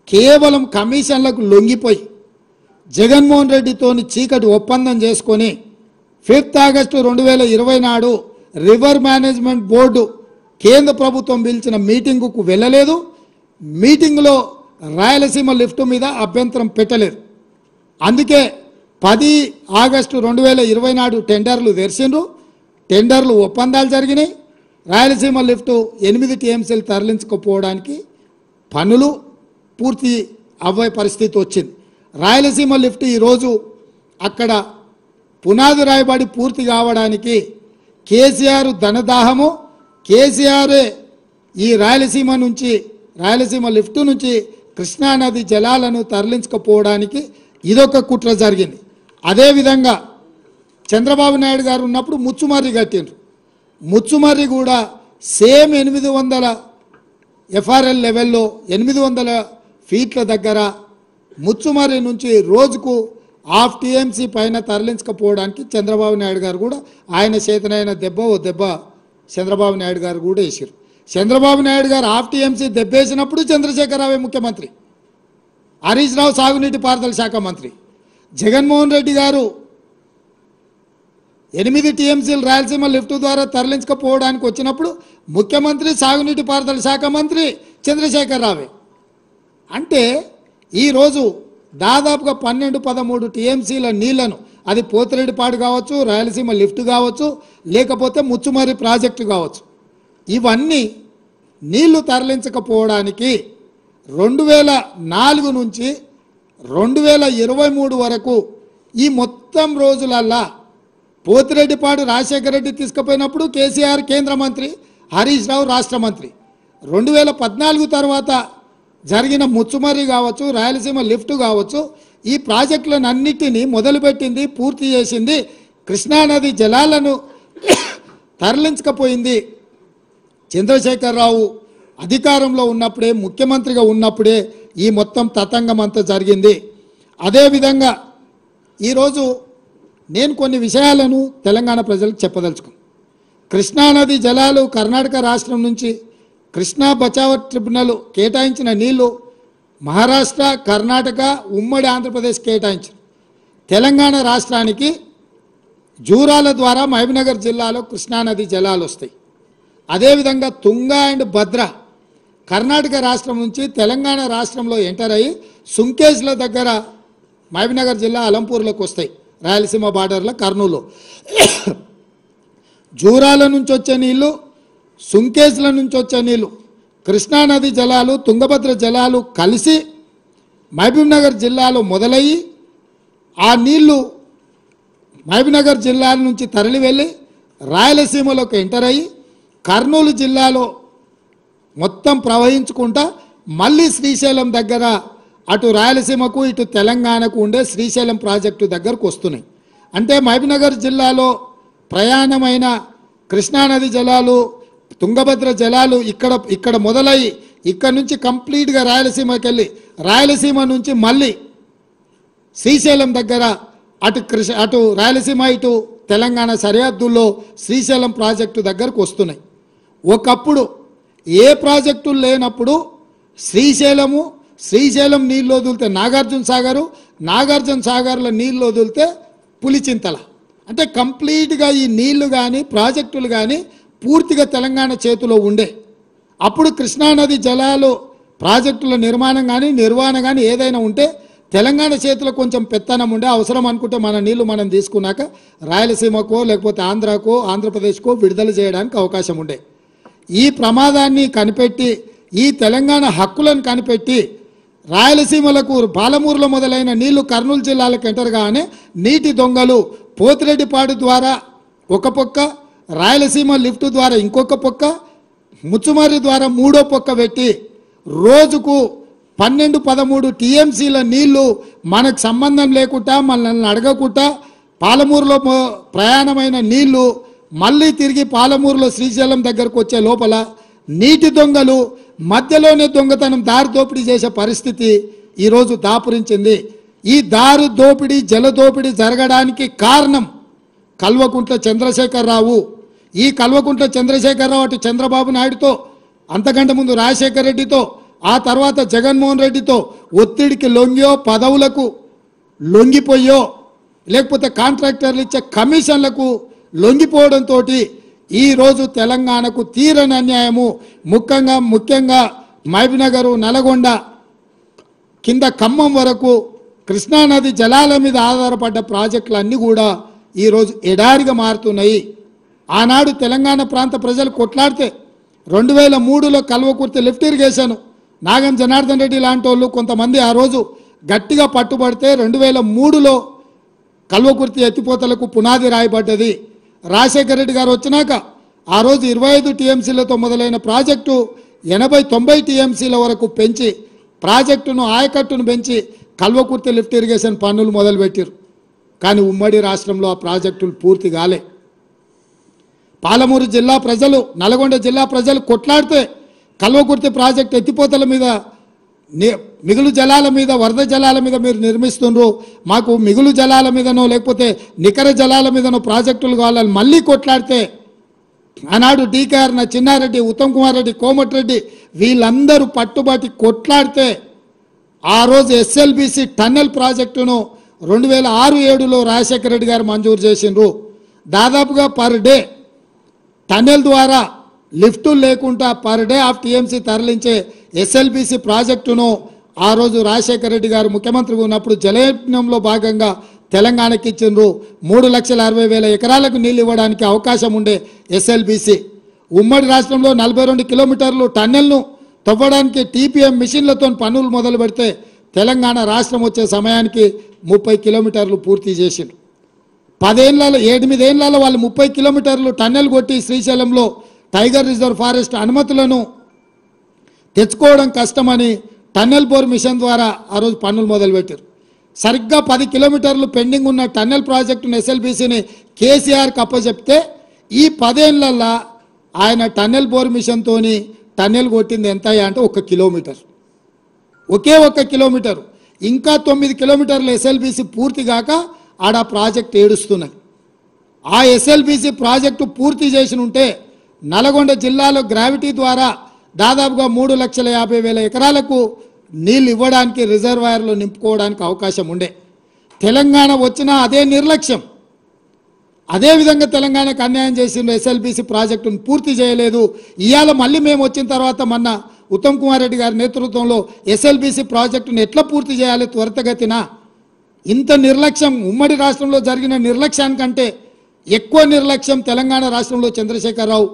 కేవలం కమిషన్లకు లొంగిపోయి జగన్మోహన్ రెడ్డితోని చీకటి ఒప్పందం చేసుకొని 5 ఆగస్టు 2020 నాడు రివర్ మేనేజ్మెంట్ బోర్డు కేంద్ర ప్రభుత్వం పిలిచిన మీటింగుకు వెళ్ళలేదు. మీటింగ్లో రాయలసీమ లిఫ్ట్ మీద అభ్యంతరం పెట్టలేదు. అందుకే 10 ఆగస్టు 2020 నాడు టెండర్లు తెరిచిండ్రు. టెండర్లు ఒప్పందాలు జరిగినాయి. రాయలసీమ లిఫ్ట్ 8 టీఎంసీలు తరలించకపోవడానికి పనులు పూర్తి అవ్వే పరిస్థితి వచ్చింది. రాయలసీమ లిఫ్ట్ ఈరోజు అక్కడ పునాది రాయబడి పూర్తి కావడానికి కేసీఆర్ ధనదాహము, కేసీఆరే ఈ రాయలసీమ లిఫ్ట్ నుంచి కృష్ణానది జలాలను తరలించకపోవడానికి ఇదొక కుట్ర జరిగింది. అదేవిధంగా చంద్రబాబు నాయుడు గారు ఉన్నప్పుడు ముచ్చుమర్రి కట్టిండ్రు. ముచ్చుమర్రి కూడా సేమ్ 800 ఎఫ్ఆర్ఎల్ లెవెల్లో 800 ఫీట్ల దగ్గర ముచ్చుమర్రి నుంచి రోజుకు హాఫ్ టీఎంసీ పైన తరలించకపోవడానికి చంద్రబాబు నాయుడు గారు కూడా ఆయన చేతనైన ఓ దెబ్బ చంద్రబాబు నాయుడు గారు కూడా వేసారు. చంద్రబాబు నాయుడు గారు హాఫ్ టీఎంసీ దెబ్బేసినప్పుడు చంద్రశేఖరరావు ముఖ్యమంత్రి, హరీష్ రావు సాగునీటి పారుదల శాఖ మంత్రి, జగన్మోహన్ రెడ్డి గారు 8 టీఎంసీలు రాయలసీమ లిఫ్ట్ ద్వారా తరలించకపోవడానికి వచ్చినప్పుడు ముఖ్యమంత్రి, సాగునీటి పారుదల శాఖ మంత్రి చంద్రశేఖరరావే. అంటే ఈరోజు దాదాపుగా 12-13 టీఎంసీల నీళ్లను, అది పోతిరెడ్డిపాడు కావచ్చు, రాయలసీమ లిఫ్ట్ కావచ్చు, లేకపోతే ముచ్చుమర్రి ప్రాజెక్టు కావచ్చు, ఇవన్నీ నీళ్లు తరలించకపోవడానికి 2004 నుంచి 2023 వరకు ఈ మొత్తం రోజులల్లా పోతిరెడ్డిపాడు రాజశేఖర రెడ్డి తీసుకుపోయినప్పుడు కేసీఆర్ కేంద్ర మంత్రి, హరీష్ రావు రాష్ట్ర మంత్రి, 2014 తర్వాత జరిగిన ముచ్చుమర్రి కావచ్చు, రాయలసీమ లిఫ్ట్ కావచ్చు, ఈ ప్రాజెక్టులను అన్నిటినీ మొదలుపెట్టింది, పూర్తి చేసింది, కృష్ణానది జలాలను తరలించకపోయింది చంద్రశేఖరరావు అధికారంలో ఉన్నప్పుడే, ముఖ్యమంత్రిగా ఉన్నప్పుడే ఈ మొత్తం తతంగం అంతా జరిగింది. అదేవిధంగా ఈరోజు నేను కొన్ని విషయాలను తెలంగాణ ప్రజలకు చెప్పదలుచుకున్నాను. కృష్ణానది జలాలు కర్ణాటక రాష్ట్రం నుంచి కృష్ణా బచావ్ ట్రిబ్యునల్ కేటాయించిన నీళ్లు మహారాష్ట్ర, కర్ణాటక, ఉమ్మడి ఆంధ్రప్రదేశ్ కేటాయించారు. తెలంగాణ రాష్ట్రానికి జూరాల ద్వారా మహబూబ్నగర్ జిల్లాలో కృష్ణానది జలాలు వస్తాయి. అదేవిధంగా తుంగా అండ్ భద్ర కర్ణాటక రాష్ట్రం నుంచి తెలంగాణ రాష్ట్రంలో ఎంటర్ అయ్యి సుంకేజ్ల దగ్గర మహబూబ్నగర్ జిల్లా అలంపూర్లోకి వస్తాయి, రాయలసీమ బార్డర్లో కర్నూలు. జూరాల నుంచి వచ్చే నీళ్లు, సుంకేజ్ల నుంచి వచ్చే నీళ్లు, కృష్ణానది జలాలు, తుంగభద్ర జలాలు కలిసి మహబూబ్నగర్ జిల్లాలో మొదలయ్యి ఆ నీళ్లు మహబూబ్నగర్ జిల్లా నుంచి తరలి వెళ్ళి రాయలసీమలోకి ఎంటర్ అయ్యి కర్నూలు జిల్లాలో మొత్తం ప్రవహించుకుంటా మళ్ళీ శ్రీశైలం దగ్గర అటు రాయలసీమకు ఇటు తెలంగాణకు ఉండే శ్రీశైలం ప్రాజెక్టు దగ్గరకు వస్తున్నాయి. అంటే మహబూబ్నగర్ జిల్లాలో ప్రయాణమైన కృష్ణానది జలాలు, తుంగభద్ర జలాలు ఇక్కడ మొదలయ్యి ఇక్కడ నుంచి కంప్లీట్గా రాయలసీమకి వెళ్ళి రాయలసీమ నుంచి మళ్ళీ శ్రీశైలం దగ్గర అటు రాయలసీమ ఇటు తెలంగాణ సరిహద్దుల్లో శ్రీశైలం ప్రాజెక్టు దగ్గరకు వస్తున్నాయి. ఒకప్పుడు ఏ ప్రాజెక్టులు లేనప్పుడు శ్రీశైలం నీళ్ళు వదిలితే నాగార్జున సాగర్లో నీళ్ళు వదిలితే పులిచింతల, అంటే కంప్లీట్గా ఈ నీళ్లు కానీ ప్రాజెక్టులు కానీ పూర్తిగా తెలంగాణ చేతిలో ఉండే. అప్పుడు కృష్ణానది జలాలు ప్రాజెక్టుల నిర్మాణం కానీ నిర్వహణ కానీ ఏదైనా ఉంటే తెలంగాణ చేతిలో కొంచెం పెత్తనం ఉండే, అవసరం అనుకుంటే మన నీళ్లు మనం తీసుకున్నాక రాయలసీమకో లేకపోతే ఆంధ్రాకో ఆంధ్రప్రదేశ్కో విడుదల చేయడానికి అవకాశం ఉండే. ఈ ప్రమాదాన్ని కనిపెట్టి, ఈ తెలంగాణ హక్కులను కనిపెట్టి రాయలసీమలకు పాలమూరులో మొదలైన నీళ్లు కర్నూలు జిల్లాలకు ఎంటర్ కాగానే నీటి దొంగలు పోతిరెడ్డిపాడు ద్వారా ఒక పక్క, రాయలసీమ లిఫ్ట్ ద్వారా ఇంకొక పక్క, ముచ్చుమర్రి ద్వారా మూడో పక్క పెట్టి రోజుకు 12-13 టీఎంసీల నీళ్లు మనకు సంబంధం లేకుండా, మనల్ని అడగకుండా పాలమూరులో ప్రయాణమైన నీళ్లు మళ్ళీ తిరిగి పాలమూరులో శ్రీశైలం దగ్గరకు వచ్చే లోపల నీటి దొంగలు మధ్యలోనే దొంగతనం, దారి దోపిడీ చేసే పరిస్థితి ఈరోజు దాపురించింది. ఈ దారి దోపిడీ, జల దోపిడీ జరగడానికి కారణం కల్వకుంట్ల చంద్రశేఖరరావు. ఈ కల్వకుంట్ల చంద్రశేఖరరావు అటు చంద్రబాబు నాయుడుతో, అంతకంటే ముందు రాజశేఖర రెడ్డితో, ఆ తర్వాత జగన్మోహన్ రెడ్డితో ఒత్తిడికి లొంగియో, పదవులకు లొంగిపోయో, లేకపోతే కాంట్రాక్టర్లు ఇచ్చే కమిషన్లకు లొంగిపోవడంతో ఈరోజు తెలంగాణకు తీరని అన్యాయము. ముఖ్యంగా మహబూబ్నగర్, నల్గొండ కింద ఖమ్మం వరకు కృష్ణానది జలాల మీద ఆధారపడ్డ ప్రాజెక్టులన్నీ కూడా ఈరోజు ఎడారిగా మారుతున్నాయి. ఆనాడు తెలంగాణ ప్రాంత ప్రజలు కొట్లాడితే 2003లో కల్వకుర్తి లిఫ్ట్ ఇరిగేషన్ నాగం జనార్దన్ రెడ్డి లాంటి వాళ్ళు కొంతమంది ఆ రోజు గట్టిగా పట్టుబడితే 2003లో కల్వకుర్తి ఎత్తిపోతలకు పునాది రాయబడ్డది. రాజశేఖర రెడ్డి గారు వచ్చినాక ఆ రోజు 25 టీఎంసీలతో మొదలైన ప్రాజెక్టు 80-90 టీఎంసీల వరకు పెంచి ప్రాజెక్టును, ఆయకట్టును పెంచి కల్వకుర్తి లిఫ్ట్ ఇరిగేషన్ పనులు మొదలుపెట్టారు. కానీ ఉమ్మడి రాష్ట్రంలో ఆ ప్రాజెక్టులు పూర్తి కాలే. పాలమూరు జిల్లా ప్రజలు, నల్గొండ జిల్లా ప్రజలు కొట్లాడితే కల్వకుర్తి ప్రాజెక్టు ఎత్తిపోతల మీద, మిగులు జలాల మీద, వరద జలాల మీద మీరు నిర్మిస్తుండ్రు, మాకు మిగులు జలాల మీదనో లేకపోతే నికర జలాల మీదనో ప్రాజెక్టులు కావాలని మళ్ళీ కొట్లాడితే ఆనాడు డీకేఆర్ చిన్నారెడ్డి, ఉత్తమ్ కుమార్ రెడ్డి, కోమటిరెడ్డి వీళ్ళందరూ పట్టుబట్టి కొట్లాడితే ఆ రోజు ఎస్ఎల్బిసి టన్నెల్ ప్రాజెక్టును 2006-07లో రాజశేఖర రెడ్డి గారు మంజూరు చేసిండ్రు. దాదాపుగా పర్ డే టన్నెల్ ద్వారా లిఫ్టులు లేకుండా పర్ డే ఆఫ్ టీఎంసీ తరలించే ఎస్ఎల్బిసి ప్రాజెక్టును ఆ రోజు రాజశేఖర రెడ్డి గారు ముఖ్యమంత్రిగా ఉన్నప్పుడు జలయజ్ఞంలో భాగంగా తెలంగాణకి ఇచ్చిండ్రు. 3,60,000 ఎకరాలకు నీళ్ళు ఇవ్వడానికి అవకాశం ఉండే ఎస్ఎల్బిసి ఉమ్మడి రాష్ట్రంలో 42 కిలోమీటర్లు టన్నెల్ను తవ్వడానికి టీపీఎం మిషన్లతో పనులు మొదలు పెడితే తెలంగాణ రాష్ట్రం వచ్చే సమయానికి 30 కిలోమీటర్లు పూర్తి చేసిండ్రు. 8 ఏళ్లలో వాళ్ళు 30 కిలోమీటర్లు టన్నెల్ కొట్టి శ్రీశైలంలో టైగర్ రిజర్వ్ ఫారెస్ట్ అనుమతులను తెచ్చుకోవడం కష్టమని టన్నెల్ బోర్ మిషన్ ద్వారా ఆ రోజు పనులు మొదలుపెట్టారు. సరిగ్గా 10 కిలోమీటర్లు పెండింగ్ ఉన్న టన్నెల్ ప్రాజెక్టును ఎస్ఎల్బిసిని కేసీఆర్కి అప్పచెప్తే ఈ 10 ఏళ్లలో ఆయన టన్నెల్ బోర్ మిషన్తో టన్నెల్ కొట్టింది ఎంత అంటే 1 కిలోమీటర్, ఒకే 1 కిలోమీటర్. ఇంకా 9 కిలోమీటర్లు ఎస్ఎల్బిసి పూర్తి కాక ఆడ ప్రాజెక్ట్ ఏడుస్తున్నది. ఆ ఎస్ఎల్బిసి ప్రాజెక్టు పూర్తి చేసి ఉంటే నల్గొండ జిల్లాలో గ్రావిటీ ద్వారా దాదాపుగా 3,50,000 ఎకరాలకు నీళ్ళు ఇవ్వడానికి, రిజర్వాయర్లు నింపుకోవడానికి అవకాశం ఉండే. తెలంగాణ వచ్చినా అదే నిర్లక్ష్యం. అదేవిధంగా తెలంగాణకు అన్యాయం చేసిన ఎస్ఎల్బిసి ప్రాజెక్టును పూర్తి చేయలేదు. ఇవాళ మళ్ళీ మేము వచ్చిన తర్వాత మొన్న ఉత్తమ్ కుమార్ రెడ్డి గారి నేతృత్వంలో ఎస్ఎల్బిసి ప్రాజెక్టును ఎట్లా పూర్తి చేయాలి త్వరితగతిన. ఇంత నిర్లక్ష్యం, ఉమ్మడి రాష్ట్రంలో జరిగిన నిర్లక్ష్యానికంటే ఎక్కువ నిర్లక్ష్యం తెలంగాణ రాష్ట్రంలో చంద్రశేఖరరావు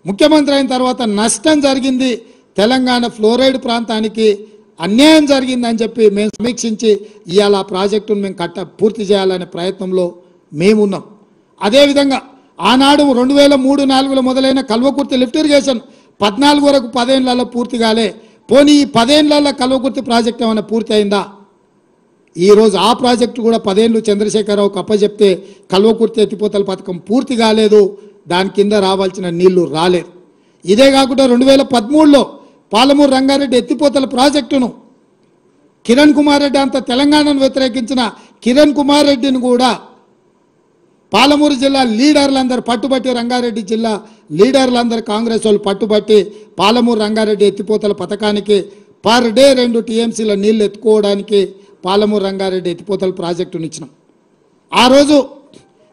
ముఖ్యమంత్రి అయిన తర్వాత నష్టం జరిగింది. తెలంగాణ ఫ్లోరైడ్ ప్రాంతానికి అన్యాయం జరిగిందని చెప్పి మేము సమీక్షించి ఇవాళ ఆ ప్రాజెక్టును మేము పూర్తి చేయాలనే ప్రయత్నంలో మేమున్నాం. అదేవిధంగా ఆనాడు 2003-04లో మొదలైన కల్వకుర్తి లిఫ్ట్ ఇరిగేషన్ 14 వరకు 10 ఏళ్లలో పూర్తి కాలే. పోనీ ఈ 10 ఏళ్లలో కల్వకుర్తి ప్రాజెక్ట్ ఏమైనా పూర్తి అయిందా? ఈరోజు ఆ ప్రాజెక్టు కూడా 10 ఏళ్ళు చంద్రశేఖరరావుకి అప్పచెప్తే కల్వకుర్తి ఎత్తిపోతల పథకం పూర్తి కాలేదు, దాని కింద రావాల్సిన నీళ్లు రాలేదు. ఇదే కాకుండా 2013లో పాలమూరు రంగారెడ్డి ఎత్తిపోతల ప్రాజెక్టును కిరణ్ కుమార్ రెడ్డి అంత తెలంగాణను వ్యతిరేకించిన కిరణ్ కుమార్ రెడ్డిని కూడా పాలమూరు జిల్లా లీడర్లందరూ పట్టుబట్టి, రంగారెడ్డి జిల్లా లీడర్లందరూ కాంగ్రెస్ వాళ్ళు పట్టుబట్టి పాలమూరు రంగారెడ్డి ఎత్తిపోతల పథకానికి పర్ డే 2 టీఎంసీల నీళ్లు ఎత్తుకోవడానికి పాలమూరు రంగారెడ్డి ఎత్తిపోతల ప్రాజెక్టును ఇచ్చినాం. ఆ రోజు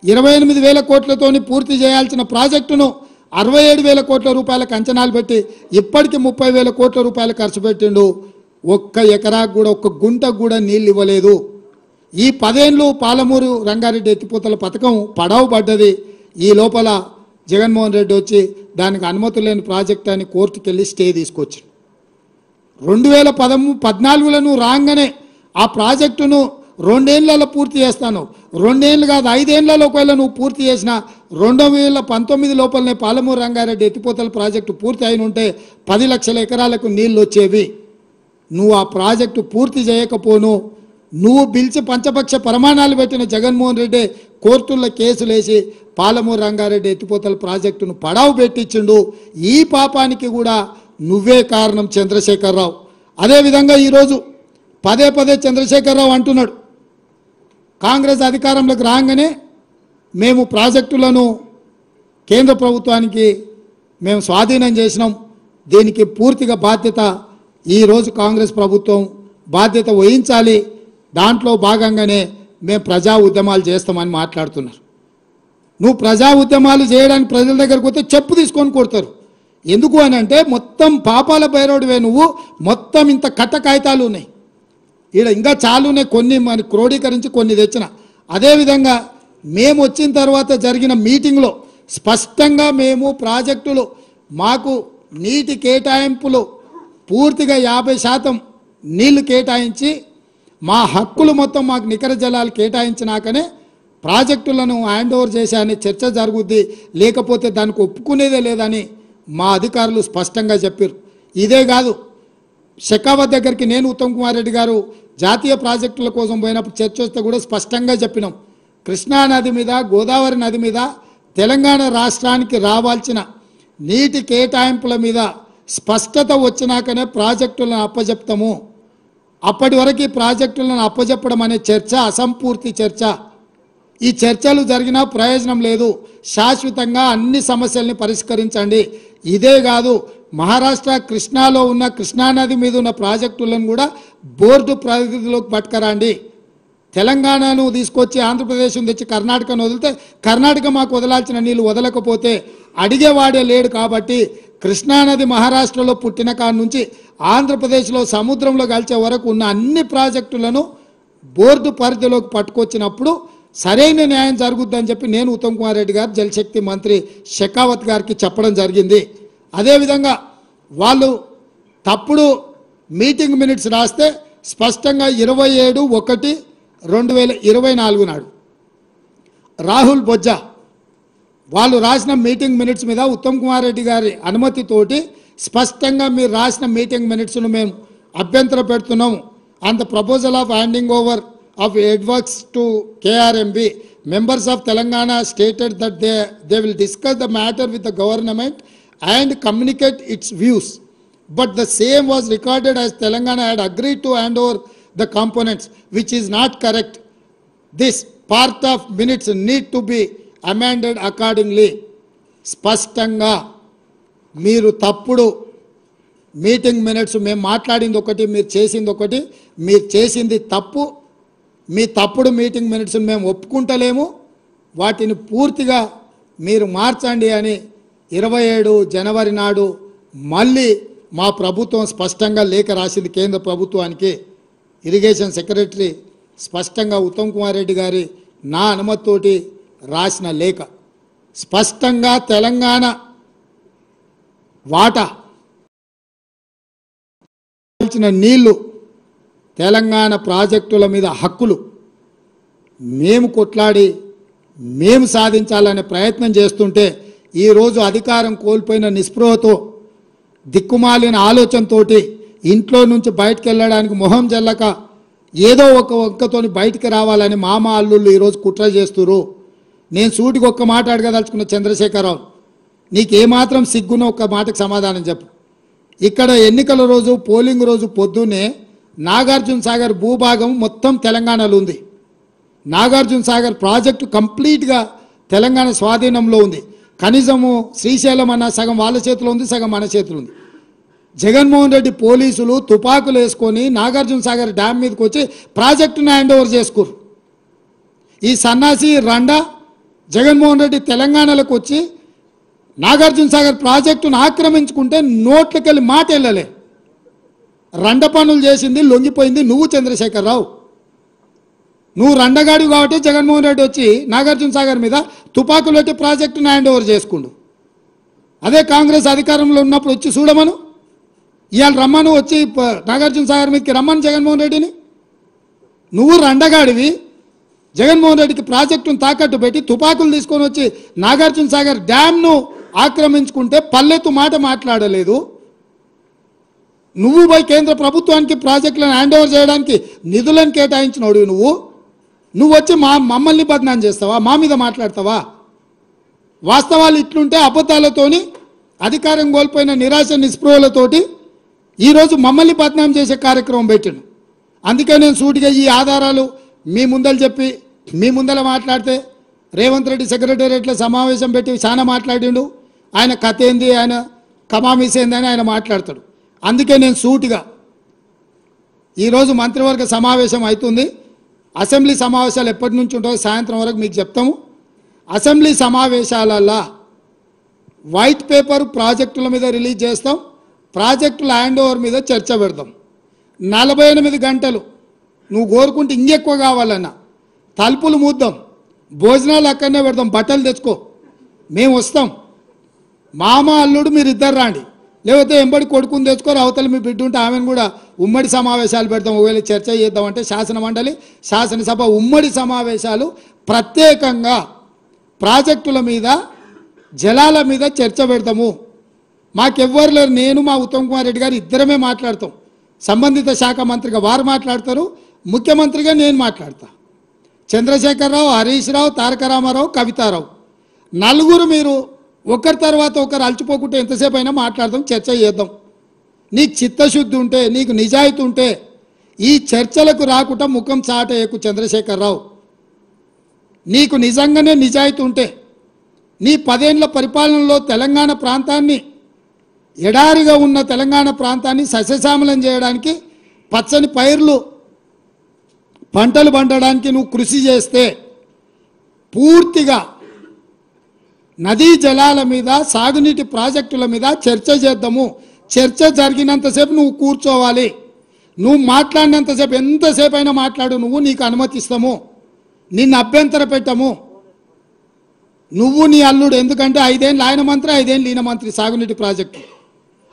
28,000 కోట్లతోని పూర్తి చేయాల్సిన ప్రాజెక్టును 67,000 కోట్ల రూపాయలకు అంచనాలు పెట్టి ఇప్పటికీ 30,000 కోట్ల రూపాయలు ఖర్చు పెట్టిండు. 1 ఎకరాకు కూడా, 1 గుంటకు కూడా నీళ్ళు ఇవ్వలేదు. ఈ 10 ఏళ్ళు పాలమూరు రంగారెడ్డి ఎత్తిపోతల పథకం పడవ పడ్డది. ఈ లోపల జగన్మోహన్ రెడ్డి వచ్చి దానికి అనుమతి లేని ప్రాజెక్ట్ అని కోర్టుకు వెళ్ళి స్టే తీసుకొచ్చి 2014లో రాగానే ఆ ప్రాజెక్టును 2 ఏళ్లలో పూర్తి చేస్తాను. 2 ఏళ్ళు కాదు, 5 ఏళ్లలో ఒకవేళ నువ్వు పూర్తి చేసిన 2019 లోపలనే పాలమూరు రంగారెడ్డి ఎత్తిపోతల ప్రాజెక్టు పూర్తి అయిన ఉంటే 10 లక్షల ఎకరాలకు నీళ్ళు వచ్చేవి. నువ్వు ఆ ప్రాజెక్టు పూర్తి చేయకపోను, నువ్వు పిలిచి పంచపక్ష ప్రమాణాలు పెట్టిన జగన్మోహన్ రెడ్డి కోర్టుల్లో కేసులు వేసి పాలమూరు రంగారెడ్డి ఎత్తిపోతల ప్రాజెక్టును పడావు పెట్టించిండు. ఈ పాపానికి కూడా నువ్వే కారణం చంద్రశేఖరరావు. అదేవిధంగా ఈరోజు పదే చంద్రశేఖరరావు అంటున్నాడు, కాంగ్రెస్ అధికారంలోకి రాగానే మేము ప్రాజెక్టులను కేంద్ర ప్రభుత్వానికి మేము స్వాధీనం చేసినాం, దీనికి పూర్తిగా బాధ్యత ఈరోజు కాంగ్రెస్ ప్రభుత్వం బాధ్యత వహించాలి, దాంట్లో భాగంగానే మేము ప్రజా ఉద్యమాలు చేస్తామని మాట్లాడుతున్నారు. నువ్వు ప్రజా ఉద్యమాలు చేయడానికి ప్రజల దగ్గరకు పోతే చెప్పు తీసుకొని కొడతారు. ఎందుకు అని అంటే మొత్తం పాపాల బైరోడివే నువ్వు, మొత్తం ఇంత కట్ట కాగితాలు ఉన్నాయి ఈడ, ఇంకా చాలునే, కొన్ని మన క్రోడీకరించి కొన్ని తెచ్చిన. అదేవిధంగా మేము వచ్చిన తర్వాత జరిగిన మీటింగ్లో స్పష్టంగా మేము ప్రాజెక్టులు మాకు నీటి కేటాయింపులు పూర్తిగా 50% నీళ్లు కేటాయించి మా హక్కులు మొత్తం మాకు నికర జలాలు కేటాయించినాకనే ప్రాజెక్టులను హ్యాండ్ ఓవర్ చేశాయని చర్చ జరుగుద్ది, లేకపోతే దానికి ఒప్పుకునేదే లేదని మా అధికారులు స్పష్టంగా చెప్పారు. ఇదే కాదు, షెకావత్ దగ్గరికి నేను ఉత్తమ్ కుమార్ రెడ్డి గారు జాతీయ ప్రాజెక్టుల కోసం పోయినప్పుడు చర్చ వస్తే కూడా స్పష్టంగా చెప్పినాం, కృష్ణా నది మీద గోదావరి నది మీద తెలంగాణ రాష్ట్రానికి రావాల్సిన నీటి కేటాయింపుల మీద స్పష్టత వచ్చినాకనే ప్రాజెక్టులను అప్పజెప్తాము. అప్పటి వరకు ఈ ప్రాజెక్టులను అప్పజెప్పడం అనే చర్చ అసంపూర్తి చర్చ. ఈ చర్చలు జరిగినా ప్రయోజనం లేదు. శాశ్వతంగా అన్ని సమస్యల్ని పరిష్కరించండి. ఇదే కాదు, మహారాష్ట్ర కృష్ణాలో ఉన్న కృష్ణానది మీద ఉన్న ప్రాజెక్టులను కూడా బోర్డు పరిధిలోకి పట్టుకరండి. తెలంగాణను తీసుకొచ్చి ఆంధ్రప్రదేశ్ను తెచ్చి కర్ణాటకను వదిలితే కర్ణాటక మాకు వదలాల్సిన నీళ్ళు వదలకపోతే అడిగేవాడే లేడు. కాబట్టి కృష్ణానది మహారాష్ట్రలో పుట్టిన కాడి నుంచి ఆంధ్రప్రదేశ్లో సముద్రంలో కలిసే వరకు ఉన్న అన్ని ప్రాజెక్టులను బోర్డు పరిధిలోకి పట్టుకొచ్చినప్పుడు సరైన న్యాయం జరుగుద్దని చెప్పి నేను ఉత్తమ్ కుమార్ రెడ్డి గారు జలశక్తి మంత్రి షెకావత్ గారికి చెప్పడం జరిగింది. అదేవిధంగా వాళ్ళు తప్పుడు మీటింగ్ మినిట్స్ రాస్తే స్పష్టంగా 27/1/2024 నాడు రాహుల్ బొజ్జా వాళ్ళు రాసిన మీటింగ్ మినిట్స్ మీద ఉత్తమ్ కుమార్ రెడ్డి గారి అనుమతితోటి స్పష్టంగా మీరు రాసిన మీటింగ్ మినిట్స్ను మేము అభ్యంతర పెడుతున్నాము. And the proposal of handing over of headworks to KRMB, members of Telangana stated that they will discuss the matter with the government and communicate its views. But the same was recorded as Telangana had agreed to hand over the components, which is not correct. This part of minutes need to be amended accordingly. స్పష్టంగా మీరు తప్పుడు మీటింగ్ మినిట్స్, మేము మాట్లాడింది ఒకటి మీరు చేసింది ఒకటి, మీరు చేసింది తప్పు, మీ తప్పుడు మీటింగ్ మినిట్స్ మేము ఒప్పుకుంటలేము, వాటిని పూర్తిగా మీరు మార్చండి అని 27 జనవరి నాడు మళ్ళీ మా ప్రభుత్వం స్పష్టంగా లేఖ రాసింది కేంద్ర ప్రభుత్వానికి. ఇరిగేషన్ సెక్రటరీ స్పష్టంగా ఉత్తమ్ కుమార్ రెడ్డి గారి నా అనుమతితోటి రాసిన లేఖ స్పష్టంగా తెలంగాణ వాటా నీళ్లు తెలంగాణ ప్రాజెక్టుల మీద హక్కులు మేము కొట్లాడి మేము సాధించాలనే ప్రయత్నం చేస్తుంటే ఈరోజు అధికారం కోల్పోయిన నిస్పృహతో దిక్కుమాలిన ఆలోచనతోటి ఇంట్లో నుంచి బయటకు వెళ్ళడానికి మొహం జల్లక ఏదో ఒక ఒక్కతోని బయటికి రావాలని మామ అల్లుళ్ళు ఈరోజు కుట్ర చేస్తున్నారు. నేను సూటికి ఒక్క మాట అడగదలుచుకున్న చంద్రశేఖరరావు, నీకేమాత్రం సిగ్గునో ఒక్క మాటకు సమాధానం చెప్పు. ఇక్కడ ఎన్నికల రోజు పోలింగ్ రోజు పొద్దున్నే నాగార్జున సాగర్ భూభాగం మొత్తం తెలంగాణలో ఉంది. నాగార్జున సాగర్ ప్రాజెక్టు కంప్లీట్గా తెలంగాణ స్వాధీనంలో ఉంది. కనీసము శ్రీశైలం అన్న సగం వాళ్ళ చేతిలో ఉంది, సగం మన చేతిలో ఉంది. జగన్మోహన్ రెడ్డి పోలీసులు తుపాకులు వేసుకొని నాగార్జున సాగర్ డ్యామ్ మీదకి వచ్చి ప్రాజెక్టును హ్యాండ్ ఓవర్ చేసుకోరు. ఈ సన్నాసి రండా జగన్మోహన్ రెడ్డి తెలంగాణలోకి వచ్చి నాగార్జున సాగర్ ప్రాజెక్టును ఆక్రమించుకుంటే నోట్లకెళ్ళి మాట వెళ్ళలే. రండ పనులు చేసింది లొంగిపోయింది నువ్వు చంద్రశేఖరరావు. నువ్వు రండగాడు కాబట్టి జగన్మోహన్ రెడ్డి వచ్చి నాగార్జున సాగర్ మీద తుపాకులు పెట్టి ప్రాజెక్టును హ్యాండ్ ఓవర్ చేసుకుండు. అదే కాంగ్రెస్ అధికారంలో ఉన్నప్పుడు వచ్చి చూడమను, ఇవాళ రమ్మను, వచ్చి నాగార్జున సాగర్ మీదకి రమ్మను జగన్మోహన్ రెడ్డిని. నువ్వు రండగాడివి, జగన్మోహన్ రెడ్డికి ప్రాజెక్టును తాకట్టు పెట్టి తుపాకులు తీసుకొని వచ్చి నాగార్జున సాగర్ డ్యామ్ను ఆక్రమించుకుంటే పల్లెత్తు మాట మాట్లాడలేదు. నువ్వు పోయి కేంద్ర ప్రభుత్వానికి ప్రాజెక్టులను హ్యాండ్ ఓవర్ చేయడానికి నిధులను కేటాయించినోడు నువ్వు వచ్చి మమ్మల్ని బదనాం చేస్తావా, మా మీద మాట్లాడతావా? వాస్తవాలు ఇట్లుంటే అబద్ధాలతోని అధికారం కోల్పోయిన నిరాశ నిస్పృహలతోటి ఈరోజు మమ్మల్ని బదనాం చేసే కార్యక్రమం పెట్టాను. అందుకే నేను సూటిగా ఈ ఆధారాలు మీ ముందలు చెప్పి మీ ముందర మాట్లాడితే రేవంత్ రెడ్డి సెక్రటేరియట్లో సమావేశం పెట్టి చాలా మాట్లాడిండు. ఆయన కథ ఏంది, ఆయన కమామీస్ ఏందని ఆయన మాట్లాడతాడు. అందుకే నేను సూటిగా ఈరోజు మంత్రివర్గ సమావేశం అవుతుంది. అసెంబ్లీ సమావేశాలు ఎప్పటి నుంచి ఉంటాయో సాయంత్రం వరకు మీకు చెప్తాము. అసెంబ్లీ సమావేశాలల్లో వైట్ పేపర్ ప్రాజెక్టుల మీద రిలీజ్ చేస్తాం, ప్రాజెక్టుల హ్యాండ్ ఓవర్ మీద చర్చ పెడతాం. 48 గంటలు నువ్వు కోరుకుంటే ఇంకెక్కువ కావాలన్నా తలుపులు మూద్దాం, భోజనాలు అక్కడనే పెడతాం, బట్టలు తెచ్చుకో, మేము వస్తాం. మామ అల్లుడు మీరు ఇద్దరు రాండి, లేకపోతే ఎంబడి కొడుకుని తెచ్చుకోరు, అవతల మీ బిడ్డ ఉంటే ఆమెను కూడా ఉమ్మడి సమావేశాలు పెడతాం. ఒకవేళ చర్చ చేద్దామంటే శాసన మండలి శాసనసభ ఉమ్మడి సమావేశాలు ప్రత్యేకంగా ప్రాజెక్టుల మీద జలాల మీద చర్చ పెడతాము. మాకెవ్వరు లేరు, నేను మా ఉత్తమ్ కుమార్ రెడ్డి గారు ఇద్దరమే మాట్లాడతాం. సంబంధిత శాఖ మంత్రిగా వారు మాట్లాడతారు, ముఖ్యమంత్రిగా నేను మాట్లాడతా. చంద్రశేఖరరావు, హరీష్ రావు, తారక రామారావు, కవితారావు నలుగురు మీరు ఒకరి తర్వాత ఒకరు అలచిపోకుంటే ఎంతసేపు అయినా మాట్లాడదాం, చర్చ చేద్దాం. నీకు చిత్తశుద్ధి ఉంటే, నీకు నిజాయితీ ఉంటే ఈ చర్చలకు రాకుండా ముఖం చాటేయకు చంద్రశేఖరరావు. నీకు నిజంగానే నిజాయితీ ఉంటే నీ 10 ఏళ్ల పరిపాలనలో తెలంగాణ ప్రాంతాన్ని, ఎడారిగా ఉన్న తెలంగాణ ప్రాంతాన్ని సస్యశ్యామలం చేయడానికి, పచ్చని పైర్లు పంటలు పండడానికి నువ్వు కృషి చేస్తే పూర్తిగా నదీ జలాల మీద, సాగునీటి ప్రాజెక్టుల మీద చర్చ చేద్దాము. చర్చ జరిగినంతసేపు నువ్వు కూర్చోవాలి. నువ్వు మాట్లాడినంతసేపు, ఎంతసేపు అయినా మాట్లాడు, నువ్వు, నీకు అనుమతిస్తాము, నిన్ను అభ్యంతర పెట్టము. నువ్వు నీ అల్లుడు, ఎందుకంటే 5 ఏళ్ళు ఆయన మంత్రి, 5 ఏళ్ళు ఈయన మంత్రి సాగునీటి ప్రాజెక్టు,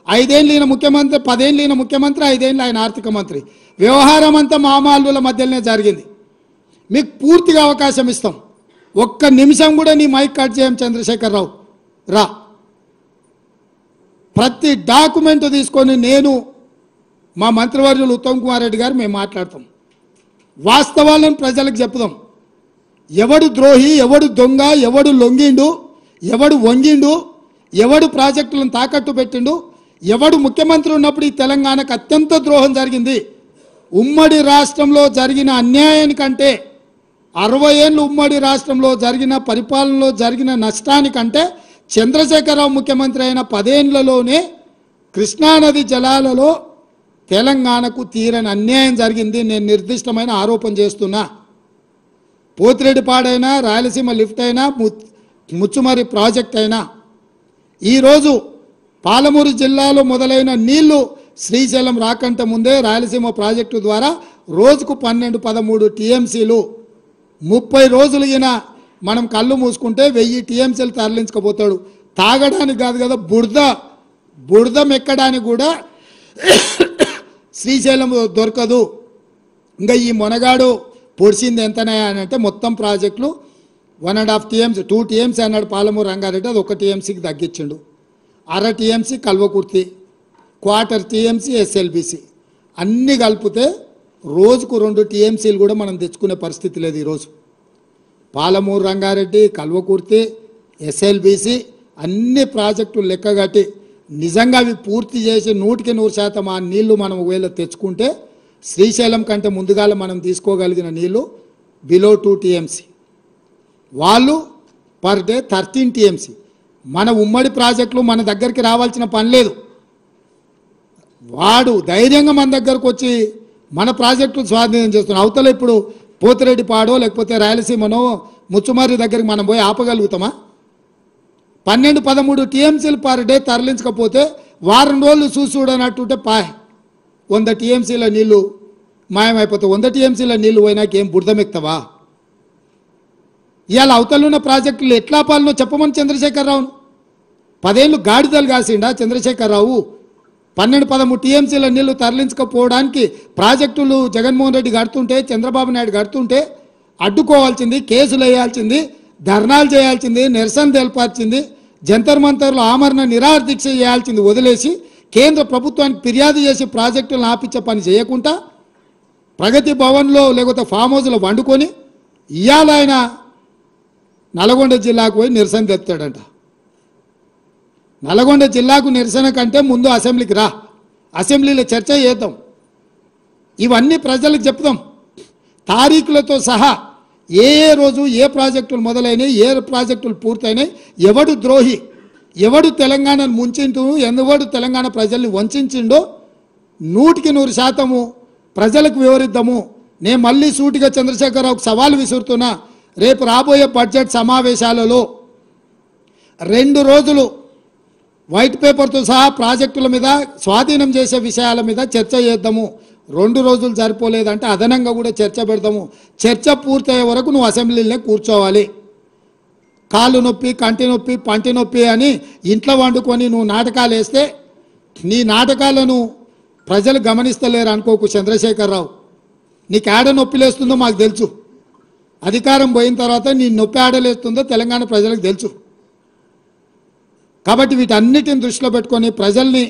5 ఏళ్ళు ఈయన ముఖ్యమంత్రి, 10 ఏళ్ళు ఈయన ముఖ్యమంత్రి, 5 ఏళ్ళు ఆయన ఆర్థిక మంత్రి. వ్యవహారం అంతా మామాళ్ళుల మధ్యలోనే జరిగింది. మీకు పూర్తిగా అవకాశం ఇస్తాం. ఒక్క నిమిషం కూడా నీ మైక్ కట్ చేయం చంద్రశేఖరరావు. రా, ప్రతి డాక్యుమెంట్ తీసుకొని నేను, మా మంత్రివర్యులు ఉత్తమ్ కుమార్ రెడ్డి గారు మేము మాట్లాడతాం. వాస్తవాలను ప్రజలకు చెప్దాం. ఎవడు ద్రోహి, ఎవడు దొంగ, ఎవడు లొంగిండు, ఎవడు వంగిండు, ఎవడు ప్రాజెక్టులను తాకట్టు పెట్టిండు, ఎవడు ముఖ్యమంత్రి ఉన్నప్పుడు ఈ తెలంగాణకు అత్యంత ద్రోహం జరిగింది. ఉమ్మడి రాష్ట్రంలో జరిగిన అన్యాయానికంటే, 60 ఏళ్ళు ఉమ్మడి రాష్ట్రంలో జరిగిన పరిపాలనలో జరిగిన నష్టానికంటే చంద్రశేఖరరావు ముఖ్యమంత్రి అయిన 10 ఏళ్లలోనే కృష్ణానది జలాలలో తెలంగాణకు తీరని అన్యాయం జరిగింది. నేను నిర్దిష్టమైన ఆరోపణ చేస్తున్నా. పోతిరెడ్డిపాడైనా, రాయలసీమ లిఫ్ట్ అయినా, ముచ్చుమరి ప్రాజెక్ట్ అయినా, ఈరోజు పాలమూరు జిల్లాలో మొదలైన నీళ్లు శ్రీశైలం రాకంటే ముందే రాయలసీమ ప్రాజెక్టు ద్వారా రోజుకు 12-13 టీఎంసీలు, 30 రోజులుగిన మనం కళ్ళు మూసుకుంటే 1000 టీఎంసీలు తరలించకపోతాడు. తాగడానికి కాదు కదా, బురద మెక్కడానికి కూడా శ్రీశైలం దొరకదు. ఇంకా ఈ మొనగాడు పొడిచింది ఎంతనే అని అంటే మొత్తం ప్రాజెక్టులు 1.5 టీఎంసీ, 2 టీఎంసీ అన్నాడు పాలమూరు రంగారెడ్డి, అది 1 టీఎంసీకి తగ్గించిండు. 1/2 టీఎంసీ కల్వకుర్తి, 1/4 టీఎంసీ ఎస్ఎల్బిసి, అన్నీ కలిపితే రోజుకు 2 టీఎంసీలు కూడా మనం తెచ్చుకునే పరిస్థితి లేదు. ఈరోజు పాలమూరు రంగారెడ్డి, కల్వకుర్తి, ఎస్ఎల్బిసి అన్ని ప్రాజెక్టులు లెక్కగట్టి నిజంగా అవి పూర్తి చేసి 100% ఆ నీళ్లు మనం ఒకవేళ తెచ్చుకుంటే శ్రీశైలం కంటే ముందుగాల మనం తీసుకోగలిగిన నీళ్లు బిలో 2 టీఎంసీ, వాళ్ళు పర్ డే 13 టీఎంసీ. మన ఉమ్మడి ప్రాజెక్టులు మన దగ్గరికి రావాల్సిన పని లేదు. వాడు ధైర్యంగా మన దగ్గరకు వచ్చి మన ప్రాజెక్టులు స్వాధీనం చేస్తున్నాడు. అవతల ఇప్పుడు పోతిరెడ్డిపాడో లేకపోతే రాయలసీమనో ముచ్చుమర్రి దగ్గరికి మనం పోయి ఆపగలుగుతామా? 12-13 టీఎంసీలు పర్ డే తరలించకపోతే వారం రోజులు చూడనట్టుంటే 100 టీఎంసీల నీళ్లు మాయమైపోతాయి. 100 టీఎంసీల నీళ్లు పోయినాక ఏం బురదమెక్తావా? ఇవాళ అవతలున్న ప్రాజెక్టులు ఎట్లా పాలనో చెప్పమని చంద్రశేఖరరావును. 10 ఏళ్ళు గాడిదలు కాసిండా చంద్రశేఖరరావు? 12-13 టీఎంసీల నీళ్లు తరలించకపోవడానికి ప్రాజెక్టులు జగన్మోహన్ రెడ్డి కడుతుంటే, చంద్రబాబు నాయుడు కడుతుంటే అడ్డుకోవాల్సింది, కేసులు వేయాల్సింది, ధర్నాలు చేయాల్సింది, నిరసన తెలపాల్సింది, జంతర్ మంతర్లు ఆమరణ నిరాహార దీక్ష చేయాల్సింది వదిలేసి కేంద్ర ప్రభుత్వానికి ఫిర్యాదు చేసి ప్రాజెక్టులను ఆపించే పని చేయకుండా ప్రగతి భవన్లో లేకపోతే ఫామ్ హౌస్లో వండుకొని ఇవాళ ఆయన నల్గొండ జిల్లాకు పోయి నిరసన తెస్తాడంట. నల్గొండ జిల్లాకు నిరసన కంటే ముందు అసెంబ్లీకి రా, అసెంబ్లీలో చర్చ చేద్దాం, ఇవన్నీ ప్రజలకు చెప్దాం తారీఖులతో సహా. ఏ రోజు ఏ ప్రాజెక్టులు మొదలైనవి, ఏ ప్రాజెక్టులు పూర్తయినాయి, ఎవడు ద్రోహి, ఎవడు తెలంగాణను ముంచిండు, ఎవడు తెలంగాణ ప్రజల్ని వంచిండో 100% ప్రజలకు వివరిద్దాము. నేను మళ్ళీ సూటిగా చంద్రశేఖరరావుకు సవాల్ విసురుతున్నా. రేపు రాబోయే బడ్జెట్ సమావేశాలలో 2 రోజులు వైట్ పేపర్తో సహా ప్రాజెక్టుల మీద, స్వాధీనం చేసే విషయాల మీద చర్చ చేద్దాము. 2 రోజులు సరిపోలేదంటే అదనంగా కూడా చర్చ పెడదాము. చర్చ పూర్తయ్యే వరకు నువ్వు అసెంబ్లీలోనే కూర్చోవాలి. కాళ్ళు నొప్పి, కంటి నొప్పి, పంటి నొప్పి అని ఇంట్లో వండుకొని నువ్వు నాటకాలు వేస్తే నీ నాటకాలను ప్రజలు గమనిస్తలేరు అనుకోకు చంద్రశేఖరరావు. నీకు ఆడ నొప్పి లేస్తుందో మాకు తెలుసు. అధికారం పోయిన తర్వాత నీ నొప్పి ఆడలేస్తుందో తెలంగాణ ప్రజలకు తెలుసు. కాబట్టి వీటన్నిటిని దృష్టిలో పెట్టుకొని ప్రజల్ని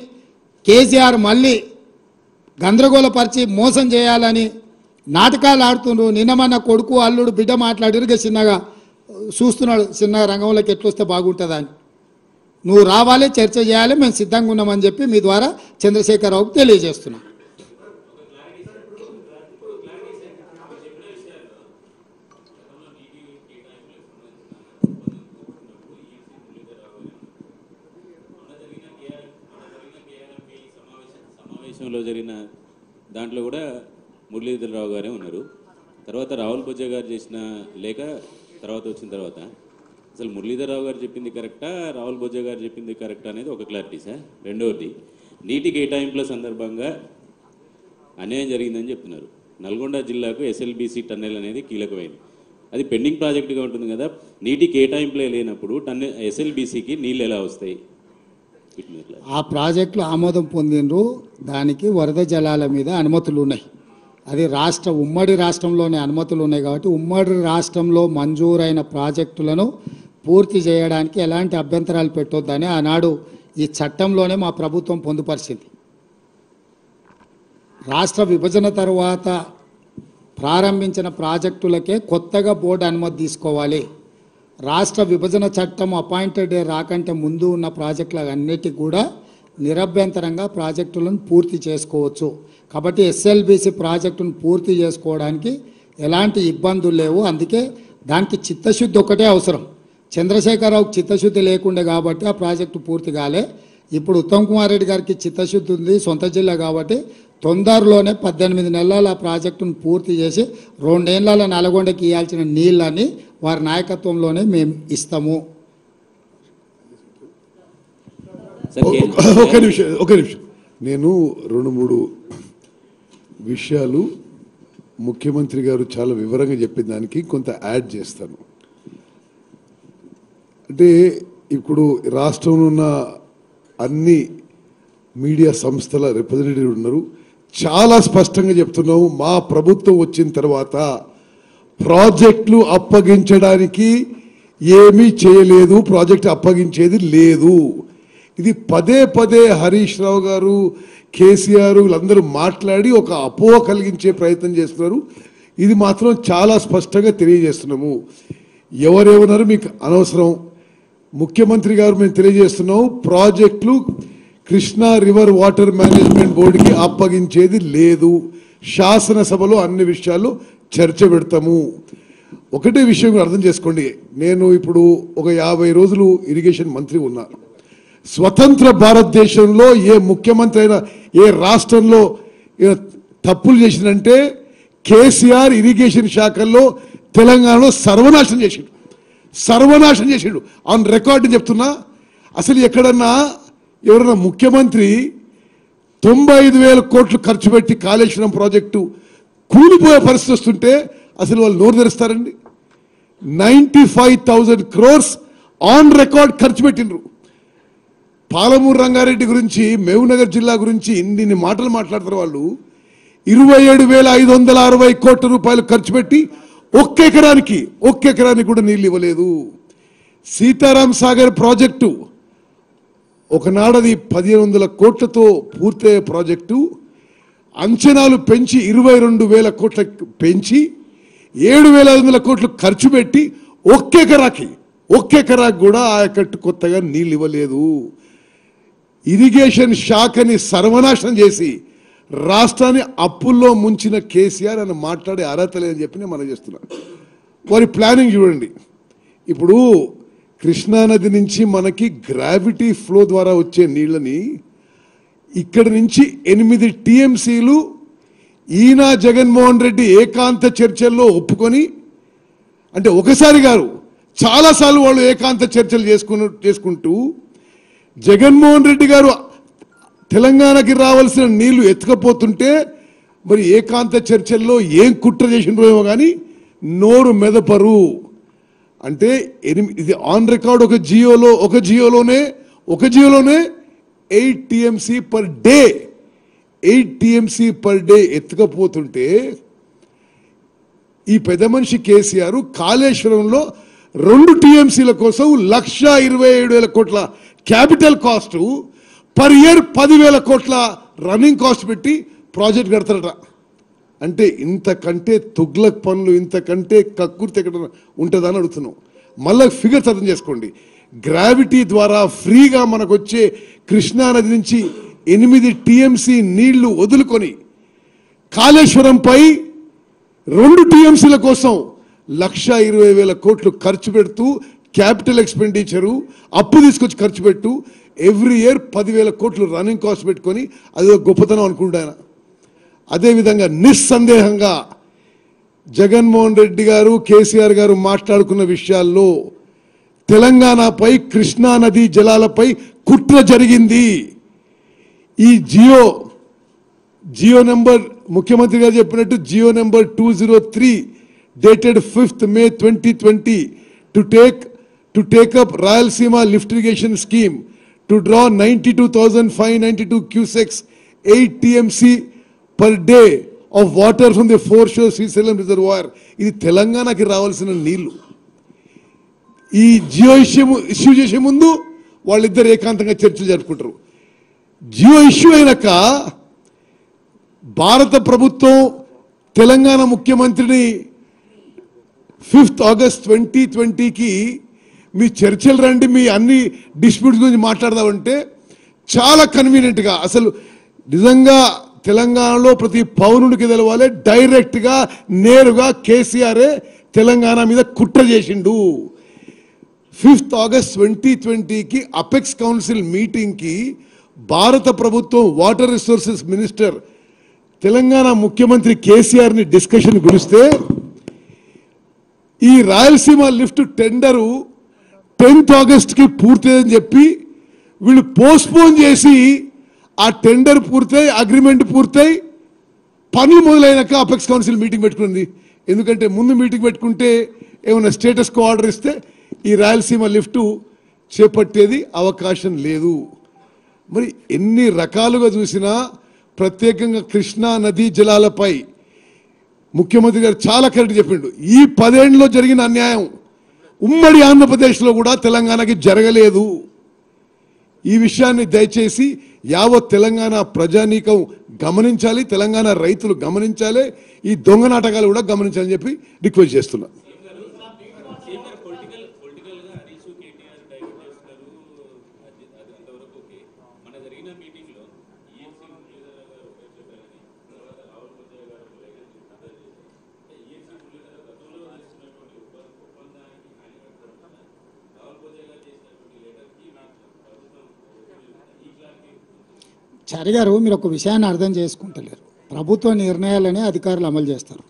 కేసీఆర్ మళ్ళీ గందరగోళపరిచి మోసం చేయాలని నాటకాలు ఆడుతుండ్రు. నిన్న మన కొడుకు అల్లుడు బిడ్డ మాట్లాడిరుగా చిన్నగా చూస్తున్నాడు, చిన్న రంగంలోకి ఎట్లొస్తే బాగుంటుందా అని. నువ్వు రావాలి, చర్చ చేయాలి, మేము సిద్ధంగా ఉన్నామని చెప్పి మీ ద్వారా చంద్రశేఖరరావుకు తెలియజేస్తున్నాం. సమావేశంలో జరిగిన దాంట్లో కూడా మురళీధరరావు గారే ఉన్నారు. తర్వాత రాహుల్ బొజ్జా గారు చేసిన లేఖ తర్వాత వచ్చిన తర్వాత అసలు మురళీధరరావు గారు చెప్పింది కరెక్టా, రాహుల్ బొజ్జా గారు చెప్పింది కరెక్టా అనేది ఒక క్లారిటీ సార్. రెండవది, నీటి కేటాయింపుల సందర్భంగా అన్యాయం జరిగిందని చెప్తున్నారు. నల్గొండ జిల్లాకు ఎస్ఎల్బీసీ టన్నెల్ అనేది కీలకమైంది. అది పెండింగ్ ప్రాజెక్టుగా ఉంటుంది కదా. నీటి కేటాయింపులే లేనప్పుడు ఎస్ఎల్బీసీకి నీళ్ళు ఎలా వస్తాయి? ఆ ప్రాజెక్టులు ఆమోదం పొందినరు, దానికి వరద జలాల మీద అనుమతులు ఉన్నాయి. అది ఉమ్మడి రాష్ట్రంలోనే అనుమతులు ఉన్నాయి కాబట్టి ఉమ్మడి రాష్ట్రంలో మంజూరైన ప్రాజెక్టులను పూర్తి చేయడానికి ఎలాంటి అభ్యంతరాలు పెట్టొద్దని ఆనాడు ఈ చట్టంలోనే మా ప్రభుత్వం పొందుపరిచింది. రాష్ట్ర విభజన తర్వాత ప్రారంభించిన ప్రాజెక్టులకే కొత్తగా బోర్డు అనుమతి తీసుకోవాలి. రాష్ట్ర విభజన చట్టం అపాయింటెడ్ డే రాకంటే ముందు ఉన్న ప్రాజెక్టులన్నిటికీ కూడా నిరభ్యంతరంగా ప్రాజెక్టులను పూర్తి చేసుకోవచ్చు. కాబట్టి ఎస్ఎల్బీసీ ప్రాజెక్టును పూర్తి చేసుకోవడానికి ఎలాంటి ఇబ్బందులు లేవు. అందుకే దానికి చిత్తశుద్ధి ఒకటే అవసరం. చంద్రశేఖరరావుకి చిత్తశుద్ధి లేకుండే కాబట్టి ఆ ప్రాజెక్టు పూర్తి కాలే. ఇప్పుడు ఉత్తమ్ కుమార్ రెడ్డి గారికి చిత్తశుద్ధి ఉంది, సొంత జిల్లా కాబట్టి తొందరలోనే 18 నెలల ఆ ప్రాజెక్టును పూర్తి చేసి 2 ఏళ్ల నల్గొండకి ఇవ్వాల్సిన నీళ్ళని వారి నాయకత్వంలోనే మేము ఇస్తాము. ఒక నిమిషం నేను 2-3 విషయాలు ముఖ్యమంత్రి గారు చాలా వివరంగా చెప్పిన దానికి కొంత యాడ్ చేస్తాను. అంటే ఇప్పుడు రాష్ట్రంలో ఉన్న అన్ని మీడియా సంస్థల రిప్రజెంటేటివ్ ఉన్నారు. చాలా స్పష్టంగా చెప్తున్నాము, మా ప్రభుత్వం వచ్చిన తర్వాత ప్రాజెక్టులు అప్పగించడానికి ఏమీ చేయలేదు, ప్రాజెక్టు అప్పగించేది లేదు. ఇది పదే హరీష్ రావు గారు, కేసీఆర్ వీళ్ళందరూ మాట్లాడి ఒక అపోహ కలిగించే ప్రయత్నం చేస్తున్నారు. ఇది మాత్రం చాలా స్పష్టంగా తెలియజేస్తున్నాము. ఎవరేమన్నారు మీకు అనవసరం. ముఖ్యమంత్రి గారు మేము తెలియజేస్తున్నాము, ప్రాజెక్టులు కృష్ణా రివర్ వాటర్ మేనేజ్మెంట్ బోర్డుకి అప్పగించేది లేదు. శాసనసభలో అన్ని విషయాలు చర్చ పెడతాము. ఒకటే విషయం అర్థం చేసుకోండి, నేను ఇప్పుడు ఒక 50 రోజులు ఇరిగేషన్ మంత్రి ఉన్నా. స్వతంత్ర భారతదేశంలో ఏ ముఖ్యమంత్రి అయినా ఏ రాష్ట్రంలో తప్పులు చేసిందంటే కేసీఆర్ ఇరిగేషన్ శాఖల్లో తెలంగాణలో సర్వనాశనం చేసిండు ఆన్ రికార్డు చెప్తున్నా. అసలు ఎక్కడన్నా ఎవరన్నా ముఖ్యమంత్రి 95,000 కోట్లు ఖర్చు పెట్టి కాళేశ్వరం ప్రాజెక్టు కూలిపోయే పరిస్థితి వస్తుంటే అసలు వాళ్ళు నోరు తెరుస్తారండి? 95,000 crores ఆన్ రికార్డ్ ఖర్చు పెట్టినరు. పాలమూరు రంగారెడ్డి గురించి, మహబూబ్నగర్ జిల్లా గురించి ఇన్ని మాటలు మాట్లాడతారు వాళ్ళు. 27,560 కోట్ల రూపాయలు ఖర్చు పెట్టి ఒక్క ఎకరానికి కూడా నీళ్ళు ఇవ్వలేదు. సీతారాం సాగర్ ప్రాజెక్టు ఒకనాడది 1,500 కోట్లతో పూర్తయ్యే ప్రాజెక్టు అంచనాలు పెంచి 22,000 కోట్ల పెంచి 7,500 కోట్లు ఖర్చు పెట్టి ఒక్క ఎకరాకి కూడా ఆయకట్టు కొత్తగా నీళ్ళు ఇవ్వలేదు. ఇరిగేషన్ శాఖని సర్వనాశనం చేసి రాష్ట్రాన్ని అప్పుల్లో ముంచిన కేసీఆర్ అని మాట్లాడే అర్హత లేదని చెప్పి నేను మనం చేస్తున్నాను. వారి ప్లానింగ్ చూడండి. ఇప్పుడు కృష్ణానది నుంచి మనకి గ్రావిటీ ఫ్లో ద్వారా వచ్చే నీళ్ళని ఇక్కడి నుంచి 8 టీఎంసీలు ఈయన జగన్మోహన్ రెడ్డి ఏకాంత చర్చల్లో ఒప్పుకొని, అంటే ఒకసారి గారు చాలాసార్లు వాళ్ళు ఏకాంత చర్చలు చేసుకుంటూ జగన్మోహన్ రెడ్డి గారు తెలంగాణకి రావాల్సిన నీళ్లు ఎత్తుకపోతుంటే మరి ఏకాంత చర్చల్లో ఏం కుట్ర చేసినో ఏమో కానీ నోరు మెదపరు. అంటే ఇది ఆన్ రికార్డ్ ఒక జియోలోనే 8 టీఎంసీ పర్ డే ఎత్తుకపోతుంటే ఈ పెద్ద మనిషి కేసీఆర్ కాళేశ్వరంలో 2 టీఎంసీల కోసం 1,27,000 కోట్ల క్యాపిటల్ కాస్ట్, పర్ ఇయర్ 10,000 కోట్ల రన్నింగ్ కాస్ట్ పెట్టి ప్రాజెక్ట్ కడతారట. అంటే ఇంతకంటే తుగ్లక్ పనులు, ఇంతకంటే కక్కుర్తి ఎక్కడ ఉంటుందని అడుగుతున్నాం. మళ్ళీ ఫిగర్స్ అర్థం చేసుకోండి. గ్రావిటీ ద్వారా ఫ్రీగా మనకు వచ్చే కృష్ణానది నుంచి 8 టీఎంసీ నీళ్లు వదులుకొని కాళేశ్వరంపై 2 టీఎంసీల కోసం 1,20,000 కోట్లు ఖర్చు పెడుతూ క్యాపిటల్ ఎక్స్పెండిచరు అప్పు తీసుకొచ్చి ఖర్చు పెట్టు ఎవ్రీ ఇయర్ 10,000 కోట్లు రన్నింగ్ కాస్ట్ పెట్టుకొని అదో గొప్పతనం అనుకుంటాను. అదేవిధంగా నిస్సందేహంగా జగన్మోహన్ రెడ్డి గారు, కేసీఆర్ గారు మాట్లాడుకున్న విషయాల్లో తెలంగాణపై, కృష్ణా నదీ జలాలపై కుట్ర జరిగింది. ఈ జియో నెంబర్ ముఖ్యమంత్రి గారు చెప్పినట్టు G O number 203 dated 5th May 2020 to take up Rayalaseema lift irrigation scheme to draw 92,592 cusecs 8 TMC per day of water from the foreshore Srisalem reservoir. ఇది తెలంగాణకి రావాల్సిన నీళ్లు. ఈ జియో ఇష్యూ చేసే ముందు వాళ్ళిద్దరు ఏకాంతంగా చర్చలు జరుపుకుంటారు. జియో ఇష్యూ అయినాక భారత ప్రభుత్వం తెలంగాణ ముఖ్యమంత్రిని 5th August 2020కి మీ చర్చలు రండి, మీ అన్ని డిస్ప్యూట్స్ గురించి మాట్లాడదామంటే చాలా కన్వీనియంట్గా, అసలు నిజంగా తెలంగాణలో ప్రతి పౌరునికి తెలవాలి, డైరెక్ట్గా నేరుగా కేసీఆరే తెలంగాణ మీద కుట్ర చేసిండు. 5th August 2020కి అపెక్స్ కౌన్సిల్ మీటింగ్కి భారత ప్రభుత్వం వాటర్ రిసోర్సెస్ మినిస్టర్ తెలంగాణ ముఖ్యమంత్రి కేసీఆర్ని డిస్కషన్ గురిస్తే ఈ రాయలసీమ లిఫ్ట్ టెండరు 10th Augustకి పూర్తయిందని చెప్పి వీళ్ళు పోస్ట్పోన్ చేసి ఆ టెండర్ పూర్తయి, అగ్రిమెంట్ పూర్తయి, పనులు మొదలైనాక అపెక్స్ కౌన్సిల్ మీటింగ్ పెట్టుకుంది. ఎందుకంటే ముందు మీటింగ్ పెట్టుకుంటే ఏమైనా స్టేటస్ కో ఆర్డర్ ఇస్తే ఈ రాయలసీమ లిఫ్ట్ చేపట్టేది అవకాశం లేదు. మరి ఎన్ని రకాలుగా చూసినా ప్రత్యేకంగా కృష్ణా నదీ జలాలపై ముఖ్యమంత్రి గారు చాలా కరెక్ట్ చెప్పిండు. ఈ 10 ఏళ్లలో జరిగిన అన్యాయం ఉమ్మడి ఆంధ్రప్రదేశ్లో కూడా తెలంగాణకి జరగలేదు. ఈ విషయాన్ని దయచేసి యావత్ తెలంగాణ ప్రజానీకం గమనించాలి, తెలంగాణ రైతులు గమనించాలి, ఈ దొంగ నాటకాలు కూడా గమనించాలని చెప్పి రిక్వెస్ట్ చేస్తున్నా. చారి గారు, మీరు ఒక విషయాన్ని అర్థం చేసుకుంటలేరు. ప్రభుత్వ నిర్ణయాలనే అధికారులు అమలు చేస్తారు.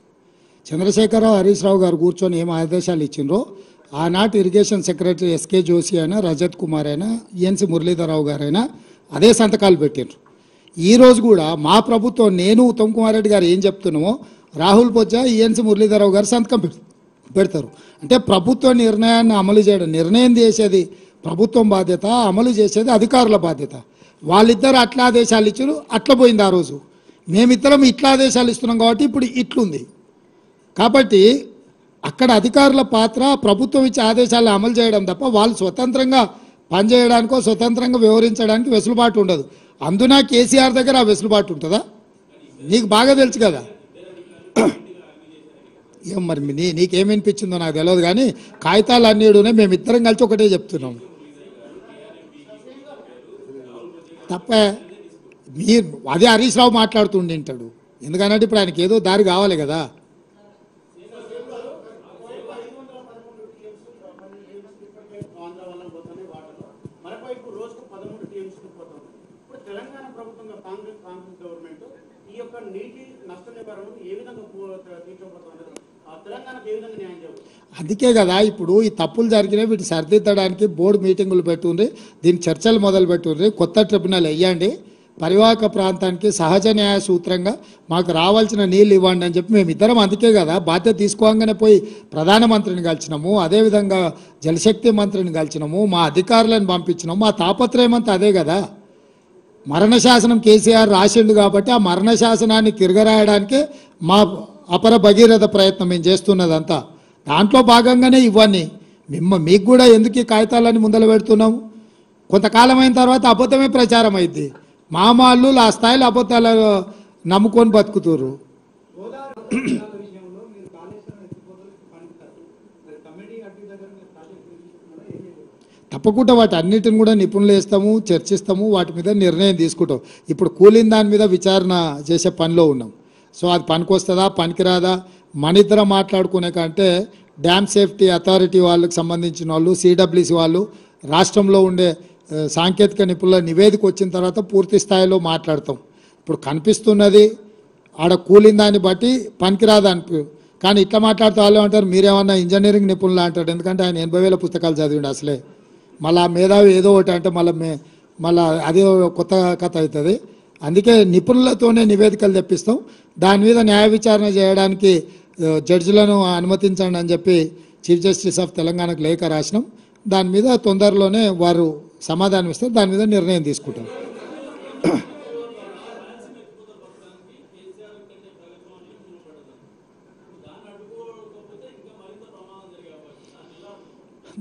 చంద్రశేఖరరావు, హరీష్ రావు గారు కూర్చొని ఏం ఆదేశాలు ఇచ్చిండ్రో ఆనాటి ఇరిగేషన్ సెక్రటరీ ఎస్కే జోషి అయినా, రజత్ కుమార్ అయినా, ఈఎన్సీ మురళీధరరావు గారైనా అదే సంతకాలు పెట్టిండ్రు. ఈరోజు కూడా మా ప్రభుత్వం, నేను ఉత్తమ్ కుమార్ రెడ్డి గారు ఏం చెప్తున్నామో రాహుల్ బొజ్జా, ఈఎన్సీ మురళీధరరావు గారు సంతకం పెడతారు. అంటే ప్రభుత్వ నిర్ణయాన్ని అమలు చేయడం, నిర్ణయం చేసేది ప్రభుత్వం బాధ్యత, అమలు చేసేది అధికారుల బాధ్యత. వాళ్ళిద్దరు అట్లా ఆదేశాలు ఇచ్చారు, అట్లా పోయింది. ఆ రోజు మేమిద్దరం ఇట్లా ఆదేశాలు ఇస్తున్నాం కాబట్టి ఇప్పుడు ఇట్లుంది. కాబట్టి అక్కడ అధికారుల పాత్ర ప్రభుత్వం ఇచ్చే ఆదేశాలను అమలు చేయడం తప్ప వాళ్ళు స్వతంత్రంగా పనిచేయడానికో స్వతంత్రంగా వ్యవహరించడానికి వెసులుబాటు ఉండదు. అందున కేసీఆర్ దగ్గర ఆ వెసులుబాటు ఉంటుందా? నీకు బాగా తెలుసు కదా. ఏం మరి నీకేమనిపించిందో నాకు తెలియదు, కానీ కాగితాలు అన్నీడునే మేమిద్దరం కలిసి ఒకటే చెప్తున్నాం తప్ప. మీరు అదే హరీష్ రావు మాట్లాడుతుండి ఉంటాడు, ఎందుకంటే ఇప్పుడు ఆయనకి ఏదో దారి కావాలి కదా. అందుకే కదా ఇప్పుడు ఈ తప్పులు జరిగినాయి, వీటి సరిదిద్దడానికి బోర్డు మీటింగులు పెట్టుండ్రి, దీని చర్చలు మొదలు పెట్టుండ్రి, కొత్త ట్రిబ్యునల్ వేయండి, పరివాహక ప్రాంతానికి సహజ న్యాయ సూత్రంగా మాకు రావాల్సిన నీళ్ళు ఇవ్వండి అని చెప్పి మేమిద్దరం అందుకే కదా బాధ్యత తీసుకోగానే పోయి ప్రధానమంత్రిని కలిసినాము, అదేవిధంగా జలశక్తి మంత్రిని కలిసినాము, మా అధికారులను పంపించినాము. మా తాపత్రయం అంతా అదే కదా. మరణ శాసనం కేసీఆర్ రాసిండు కాబట్టి ఆ మరణ శాసనాన్ని తిరగరాయడానికే మా అపర భగీరథ ప్రయత్నం మేము చేస్తున్నదంతా. దాంట్లో భాగంగానే ఇవన్నీ మీకు కూడా ఎందుకు ఈ కాగితాలన్నీ ముందర పెడుతున్నాము. కొంతకాలం అయిన తర్వాత అబద్ధమే ప్రచారం అయింది. మామాళ్ళు ఆ స్థాయిలో అబద్ధాలు నమ్ముకొని బతుకుతుర్రు. తప్పకుండా వాటి అన్నిటిని కూడా నిపుణులు వేస్తాము, చర్చిస్తాము, వాటి మీద నిర్ణయం తీసుకుంటాం. ఇప్పుడు కూలిన దాని మీద విచారణ చేసే పనిలో ఉన్నాం. సో అది పనికొస్తుందా పనికిరాదా మన ఇద్దరం మాట్లాడుకునే కంటే డ్యామ్ సేఫ్టీ అథారిటీ వాళ్ళకి సంబంధించిన వాళ్ళు, సిడబ్ల్యూసి వాళ్ళు, రాష్ట్రంలో ఉండే సాంకేతిక నిపుణుల నివేదిక వచ్చిన తర్వాత పూర్తి స్థాయిలో మాట్లాడతాం. ఇప్పుడు కనిపిస్తున్నది ఆడ కూలిన దాన్ని బట్టి పనికిరాదు అనిపి, కానీ ఇట్లా మాట్లాడుతూ వాళ్ళు అంటారు మీరేమన్నా ఇంజనీరింగ్ నిపుణులు అంటాడు. ఎందుకంటే ఆయన 80,000 పుస్తకాలు చదివిండు అసలే. మళ్ళీ మేధావి ఏదో ఒకటి అంటే మళ్ళీ అదే కొత్త కథ అవుతుంది. అందుకే నిపుణులతోనే నివేదికలు తెప్పిస్తాం. దాని మీద న్యాయ విచారణ చేయడానికి జడ్జిలను అనుమతించండి అని చెప్పి చీఫ్ జస్టిస్ ఆఫ్ తెలంగాణకు లేఖ రాసినాం. దాని మీద తొందరలోనే వారు సమాధానం ఇస్తారు, దాని మీద నిర్ణయం తీసుకుంటాం.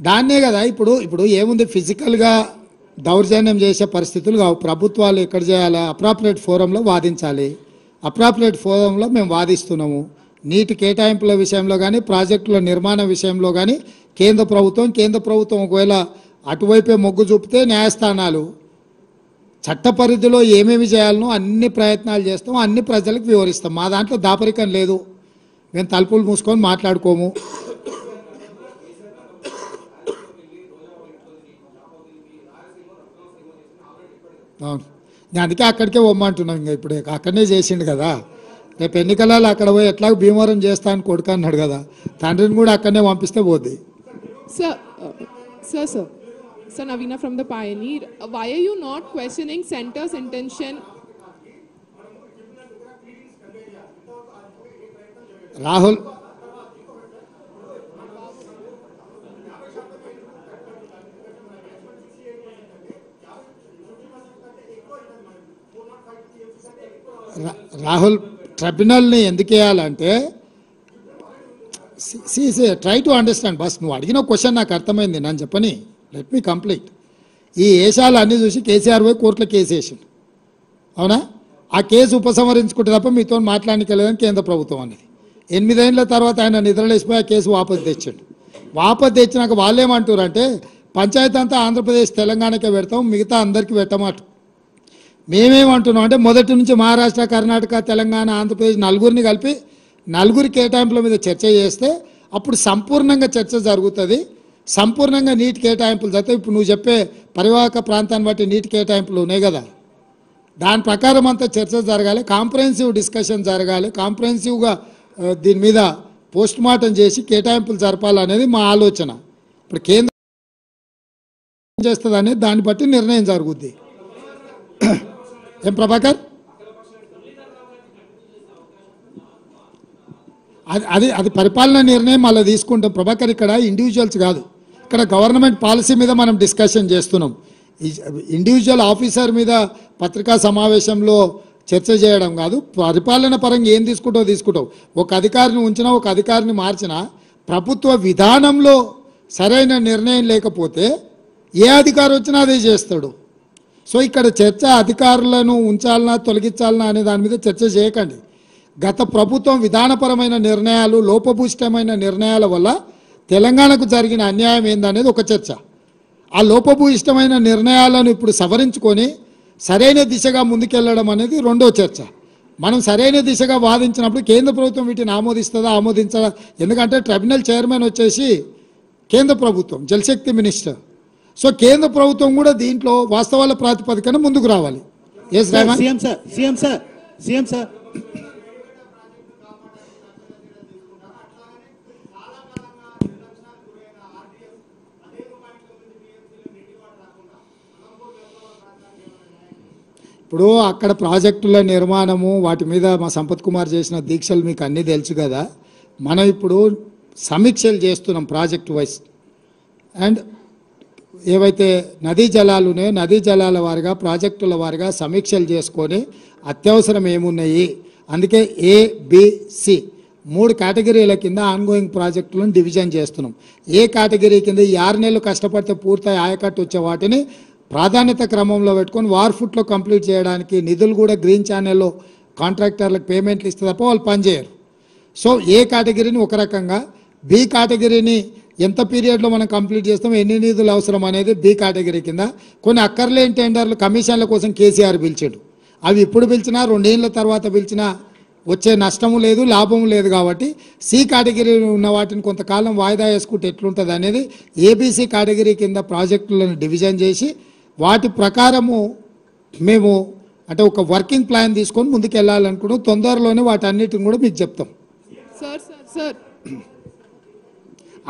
దాన్నే కదా ఇప్పుడు ఏముంది, ఫిజికల్గా దౌర్జన్యం చేసే పరిస్థితులు కావు. ప్రభుత్వాలు ఎక్కడ చేయాలా, అప్రాప్రియేట్ ఫోరంలో వాదించాలి. అప్రాప్రియేట్ ఫోరంలో మేము వాదిస్తున్నాము. నీటి కేటాయింపుల విషయంలో కానీ, ప్రాజెక్టుల నిర్మాణ విషయంలో కానీ కేంద్ర ప్రభుత్వం ఒకవేళ అటువైపే మొగ్గు చూపితే న్యాయస్థానాలు చట్ట పరిధిలో ఏమేమి చేయాలనో అన్ని ప్రయత్నాలు చేస్తాం, అన్ని ప్రజలకు వివరిస్తాం. మా దాంట్లో దాపరికం లేదు, మేము తలుపులు మూసుకొని మాట్లాడుకోము. అవును, నేను అందుకే అక్కడికే పోమ్మంటున్నాం. ఇంకా ఇప్పుడు అక్కడనే చేసిండు కదా, రేపు ఎన్నికలలో అక్కడ పోయి ఎట్లా భీమవరం చేస్తా అని కొడుకు అన్నాడు కదా, తండ్రిని కూడా అక్కడనే పంపిస్తే పోద్ది. Sir, Navina from the Pioneer. Why are you not questioning Centre's intention? Rahul Rahul ట్రిబ్యునల్ని ఎందుకు వేయాలంటే ట్రై టు అండర్స్టాండ్. బస్ నువ్వు అడిగిన క్వశ్చన్ నాకు అర్థమైంది, నేను చెప్పని లెట్ మీ కంప్లీట్. ఈ ఏషాలు అన్నీ చూసి కేసీఆర్ పోయి కోర్టులో కేసు వేసిండు, అవునా? ఆ కేసు ఉపసంహరించుకుంటే తప్ప మీతో మాట్లాడలేదని కేంద్ర ప్రభుత్వం అనేది. 8 ఏళ్ళ తర్వాత ఆయన నిద్రలేసిపోయి ఆ కేసు వాపసు తెచ్చాడు. వాపసు తెచ్చినాక వాళ్ళు ఏమంటారంటే పంచాయతీ అంతా ఆంధ్రప్రదేశ్ తెలంగాణకే పెడతాం, మిగతా అందరికీ పెట్టమాట. మేమేమంటున్నాం అంటే మొదటి నుంచి మహారాష్ట్ర, కర్ణాటక, తెలంగాణ, ఆంధ్రప్రదేశ్ నలుగురిని కలిపి నలుగురి కేటాయింపుల మీద చర్చ చేస్తే అప్పుడు సంపూర్ణంగా చర్చ జరుగుతుంది, సంపూర్ణంగా నీటి కేటాయింపులు జరుగుతాయి. ఇప్పుడు నువ్వు చెప్పే పరివాహక ప్రాంతాన్ని బట్టి నీటి కేటాయింపులు ఉన్నాయి కదా, దాని ప్రకారం అంతా చర్చ జరగాలి, కాంప్రహెన్సివ్ డిస్కషన్ జరగాలి, కాంప్రహెన్సివ్గా దీని మీద పోస్ట్ మార్టం చేసి కేటాయింపులు జరపాలనేది మా ఆలోచన. ఇప్పుడు కేంద్రం చేస్తుంది అనేది దాన్ని బట్టి నిర్ణయం జరుగుద్ది. ఏం ప్రభాకర్, అది పరిపాలన నిర్ణయం అలా తీసుకుంటాం ప్రభాకర్. ఇక్కడ ఇండివిజువల్స్ కాదు, ఇక్కడ గవర్నమెంట్ పాలసీ మీద మనం డిస్కషన్ చేస్తున్నాం. ఇండివిజువల్ ఆఫీసర్ మీద పత్రికా సమావేశంలో చర్చ చేయడం కాదు. పరిపాలన పరంగా ఏం తీసుకుంటావు. ఒక అధికారిని ఉంచినా, ఒక అధికారిని మార్చినా ప్రభుత్వ విధానంలో సరైన నిర్ణయం లేకపోతే ఏ అధికారి వచ్చినా అదే చేస్తాడు. సో ఇక్కడ చర్చ అధికారులను ఉంచాలనా తొలగించాలనా అనే దాని మీద చర్చ చేయకండి. గత ప్రభుత్వం విధానపరమైన నిర్ణయాలు, లోపభూయిష్టమైన నిర్ణయాల వల్ల తెలంగాణకు జరిగిన అన్యాయం ఏందనేది ఒక చర్చ. ఆ లోపభూయిష్టమైన నిర్ణయాలను ఇప్పుడు సవరించుకొని సరైన దిశగా ముందుకెళ్లడం అనేది రెండో చర్చ. మనం సరైన దిశగా వాదించినప్పుడు కేంద్ర ప్రభుత్వం వీటిని ఆమోదించదా? ఎందుకంటే ట్రిబ్యునల్ చైర్మన్ వచ్చేసి కేంద్ర ప్రభుత్వం, జలశక్తి మినిస్టర్. సో కేంద్ర ప్రభుత్వం కూడా దీంట్లో వాస్తవాల ప్రాతిపదికన ముందుకు రావాలి. సీఎం సార్ ఇప్పుడు అక్కడ ప్రాజెక్టుల నిర్మాణము వాటి మీద మా సంపత్ కుమార్ చేసిన దీక్షలు మీకు అన్నీ తెలుసు కదా. మనం ఇప్పుడు సమీక్షలు చేస్తున్నాం ప్రాజెక్టు వైస్. అండ్ ఏవైతే నదీ జలాలు ఉన్నాయో నదీ జలాల వారిగా, ప్రాజెక్టుల వారిగా సమీక్షలు చేసుకొని అత్యవసరం ఏమున్నాయి, అందుకే ABC 3 కేటగిరీల కింద ఆన్గోయింగ్ ప్రాజెక్టులను డివిజన్ చేస్తున్నాం. ఏ కేటగిరీ కింద 6 నెలలు కష్టపడితే పూర్తయి ఆయకట్టు వచ్చే వాటిని ప్రాధాన్యత క్రమంలో పెట్టుకొని వార్ ఫుట్లో కంప్లీట్ చేయడానికి నిధులు కూడా గ్రీన్ ఛానల్లో కాంట్రాక్టర్లకు పేమెంట్లు ఇస్తే తప్ప వాళ్ళు పనిచేయరు. సో ఏ కేటగిరీని ఒక రకంగా, బి కేటగిరీని ఎంత పీరియడ్లో మనం కంప్లీట్ చేస్తాం, ఎన్ని నిధులు అవసరం అనేది బి కేటగిరీ కింద. కొన్ని అక్కర్లేని టెండర్లు కమిషన్ల కోసం కేసీఆర్ పిలిచాడు. అవి ఇప్పుడు పిలిచినా 2 ఏళ్ళ తర్వాత పిలిచినా వచ్చే నష్టము లేదు, లాభము లేదు. కాబట్టి సి కేటగిరీ ఉన్న వాటిని కొంతకాలం వాయిదా వేసుకుంటే ఎట్లుంటుంది అనేది ఏబీసీ కేటగిరీ కింద ప్రాజెక్టులను డివిజన్ చేసి వాటి ప్రకారము మేము అంటే ఒక వర్కింగ్ ప్లాన్ తీసుకొని ముందుకు వెళ్ళాలనుకుంటాం. తొందరలోనే వాటన్నిటిని కూడా మీకు చెప్తాం. సార్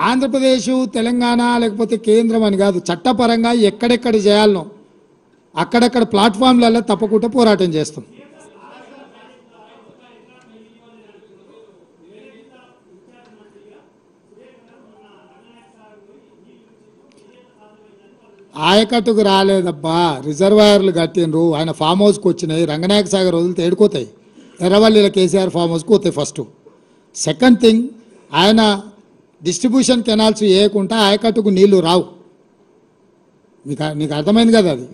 ఆంధ్రప్రదేశ్, తెలంగాణ లేకపోతే కేంద్రం అని కాదు, చట్టపరంగా ఎక్కడెక్కడ చేయాలనో అక్కడక్కడ ప్లాట్ఫామ్లలో తప్పకుండా పోరాటం చేస్తాం. ఆయకట్టుకు రాలేదబ్బా, రిజర్వాయర్లు కట్టినరు, ఆయన ఫామ్ హౌస్కి వచ్చినాయి. రంగనాయక సాగర్ వదిలితే ఏడుకోతాయి, ఎర్రవల్లిలో కేసీఆర్ ఫామ్ హౌస్కి పోతాయి ఫస్ట్. సెకండ్ థింగ్, ఆయన డిస్ట్రిబ్యూషన్ కెనాల్స్ వేయకుండా ఆయకట్టుకు నీళ్లు రావు. మీకు అర్థమైంది కదా, అది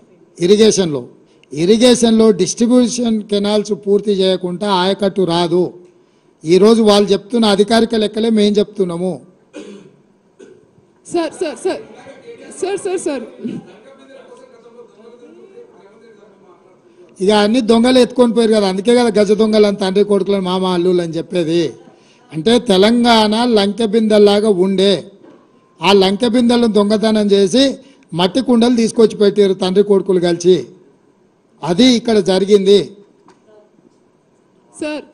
ఇరిగేషన్లో డిస్ట్రిబ్యూషన్ కెనాల్స్ పూర్తి చేయకుండా ఆయకట్టు రాదు. ఈరోజు వాళ్ళు చెప్తున్న అధికారిక లెక్కలే మేము చెప్తున్నాము. సార్ ఇక అన్ని దొంగలు ఎత్తుకొని పోయారు కదా, అందుకే కదా గజ దొంగలని తండ్రి కొడుకులని మామ అల్లులు అని చెప్పేది. అంటే తెలంగాణ లంకె బిందెల్లాగా ఉండే ఆ లంకె బిందెలను దొంగతనం చేసి మట్టి కుండలు తీసుకొచ్చి పెట్టారు తండ్రి కొడుకులు కలిసి. అది ఇక్కడ జరిగింది. సార్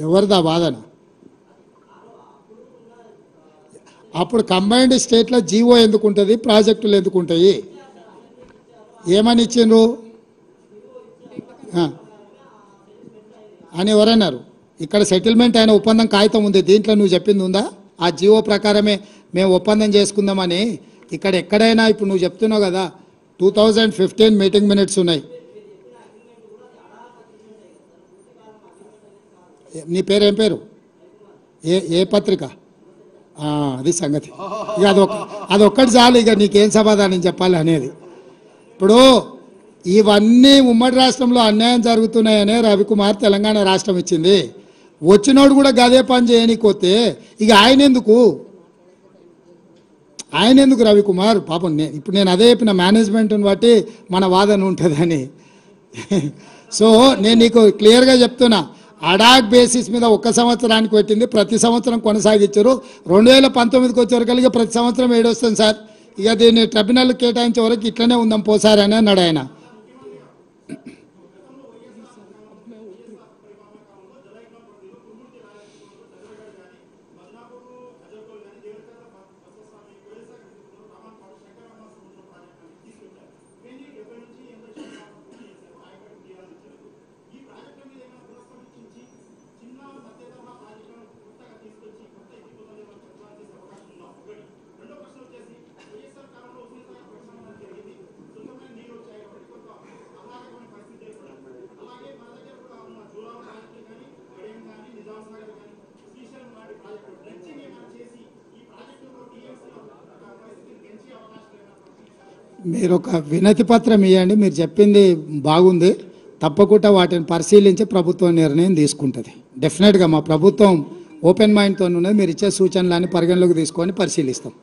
ఎవరిదా వాదన? అప్పుడు కంబైన్డ్ స్టేట్లో జీవో ఎందుకు ఉంటుంది, ప్రాజెక్టులు ఎందుకు ఉంటాయి? ఏమని ఇచ్చిండ్రు అని ఎవరన్నారు? ఇక్కడ సెటిల్మెంట్ అయిన ఒప్పందం కాగితం ఉంది, దీంట్లో నువ్వు చెప్పింది ఉందా? ఆ జీవో ప్రకారమే మేము ఒప్పందం చేసుకుందామని. ఇక్కడ ఎక్కడైనా ఇప్పుడు నువ్వు చెప్తున్నావు కదా 2015 మీటింగ్ మినిట్స్ ఉన్నాయి. నీ పేరు ఏం పేరు? ఏ పత్రిక? అది సంగతి. ఇక అదొక్కటి చాలు, ఇక నీకేం సమాధానం చెప్పాలి అనేది. ఇప్పుడు ఇవన్నీ ఉమ్మడి రాష్ట్రంలో అన్యాయం జరుగుతున్నాయనే రవికుమార్ తెలంగాణ రాష్ట్రం ఇచ్చింది. వచ్చినోడు కూడా గదే పని చేయనీకొస్తే ఇక ఆయన ఎందుకు రవికుమార్? పాపం ఇప్పుడు నేను అదే చెప్పిన, మేనేజ్మెంట్ని బట్టి మన వాదన ఉంటుందని. సో నేను నీకు క్లియర్గా చెప్తున్నా, అడాక్ బేసిస్ మీద 1 సంవత్సరానికి పెట్టింది, ప్రతి సంవత్సరం కొనసాగించారు. 2019కి వచ్చేవరకు ప్రతి సంవత్సరం ఏడొస్తుంది సార్, ఇక దీన్ని ట్రిబ్యునల్ కేటాయించే వరకు ఇట్లనే ఉందాం పోసారి అని అన్నాడు ఆయన. మీరు ఒక వినతి పత్రం ఇవ్వండి, మీరు చెప్పింది బాగుంది, తప్పకుండా వాటిని పరిశీలించి ప్రభుత్వం నిర్ణయం తీసుకుంటుంది. డెఫినెట్గా మా ప్రభుత్వం ఓపెన్ మైండ్తో ఉన్నది, మీరు ఇచ్చే సూచనలన్నీ పరిగణలోకి తీసుకొని పరిశీలిస్తాం.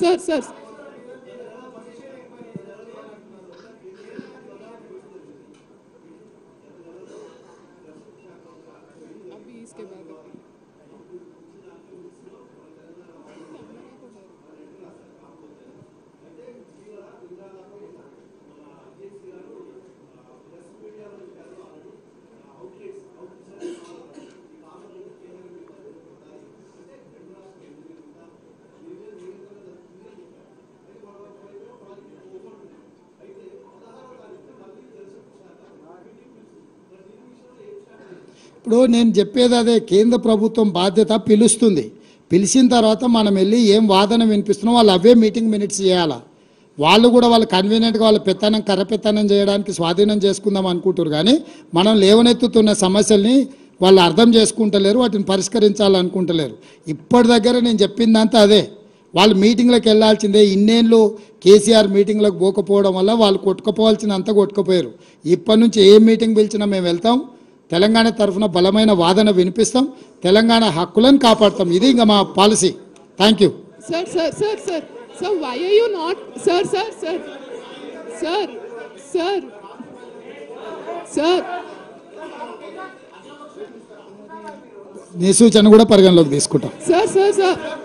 సార్ ఇప్పుడు నేను చెప్పేది అదే, కేంద్ర ప్రభుత్వం బాధ్యత పిలుస్తుంది, పిలిచిన తర్వాత మనం వెళ్ళి ఏం వాదన వినిపిస్తున్నాం వాళ్ళు అవే మీటింగ్ మినిట్స్ చేయాలా. వాళ్ళు కూడా వాళ్ళు కన్వీనియంట్గా వాళ్ళ పెత్తనం కర్రపెత్తనం చేయడానికి స్వాధీనం చేసుకుందాం అనుకుంటారు. కానీ మనం లేవనెత్తుతున్న సమస్యల్ని వాళ్ళు అర్థం చేసుకుంటలేరు, వాటిని పరిష్కరించాలనుకుంటలేరు. ఇప్పటి దగ్గర నేను చెప్పిందంతా అదే. వాళ్ళు మీటింగ్లకు వెళ్ళాల్సిందే. ఇన్నేళ్ళు కేసీఆర్ మీటింగ్లకు పోకపోవడం వల్ల వాళ్ళు కొట్టుకుపోవాల్సినంత కొట్టుకుపోయారు. ఇప్పటి నుంచి ఏ మీటింగ్ పిలిచినా మేము వెళ్తాం, తెలంగాణ తరఫున బలమైన వాదన వినిపిస్తాం, తెలంగాణ హక్కులను కాపాడుతాం. ఇది ఇంకా మా policy. Thank you. Sir, why are you not, sir, నీ సూచన కూడా పరిగణలోకి తీసుకుంటాం. sir.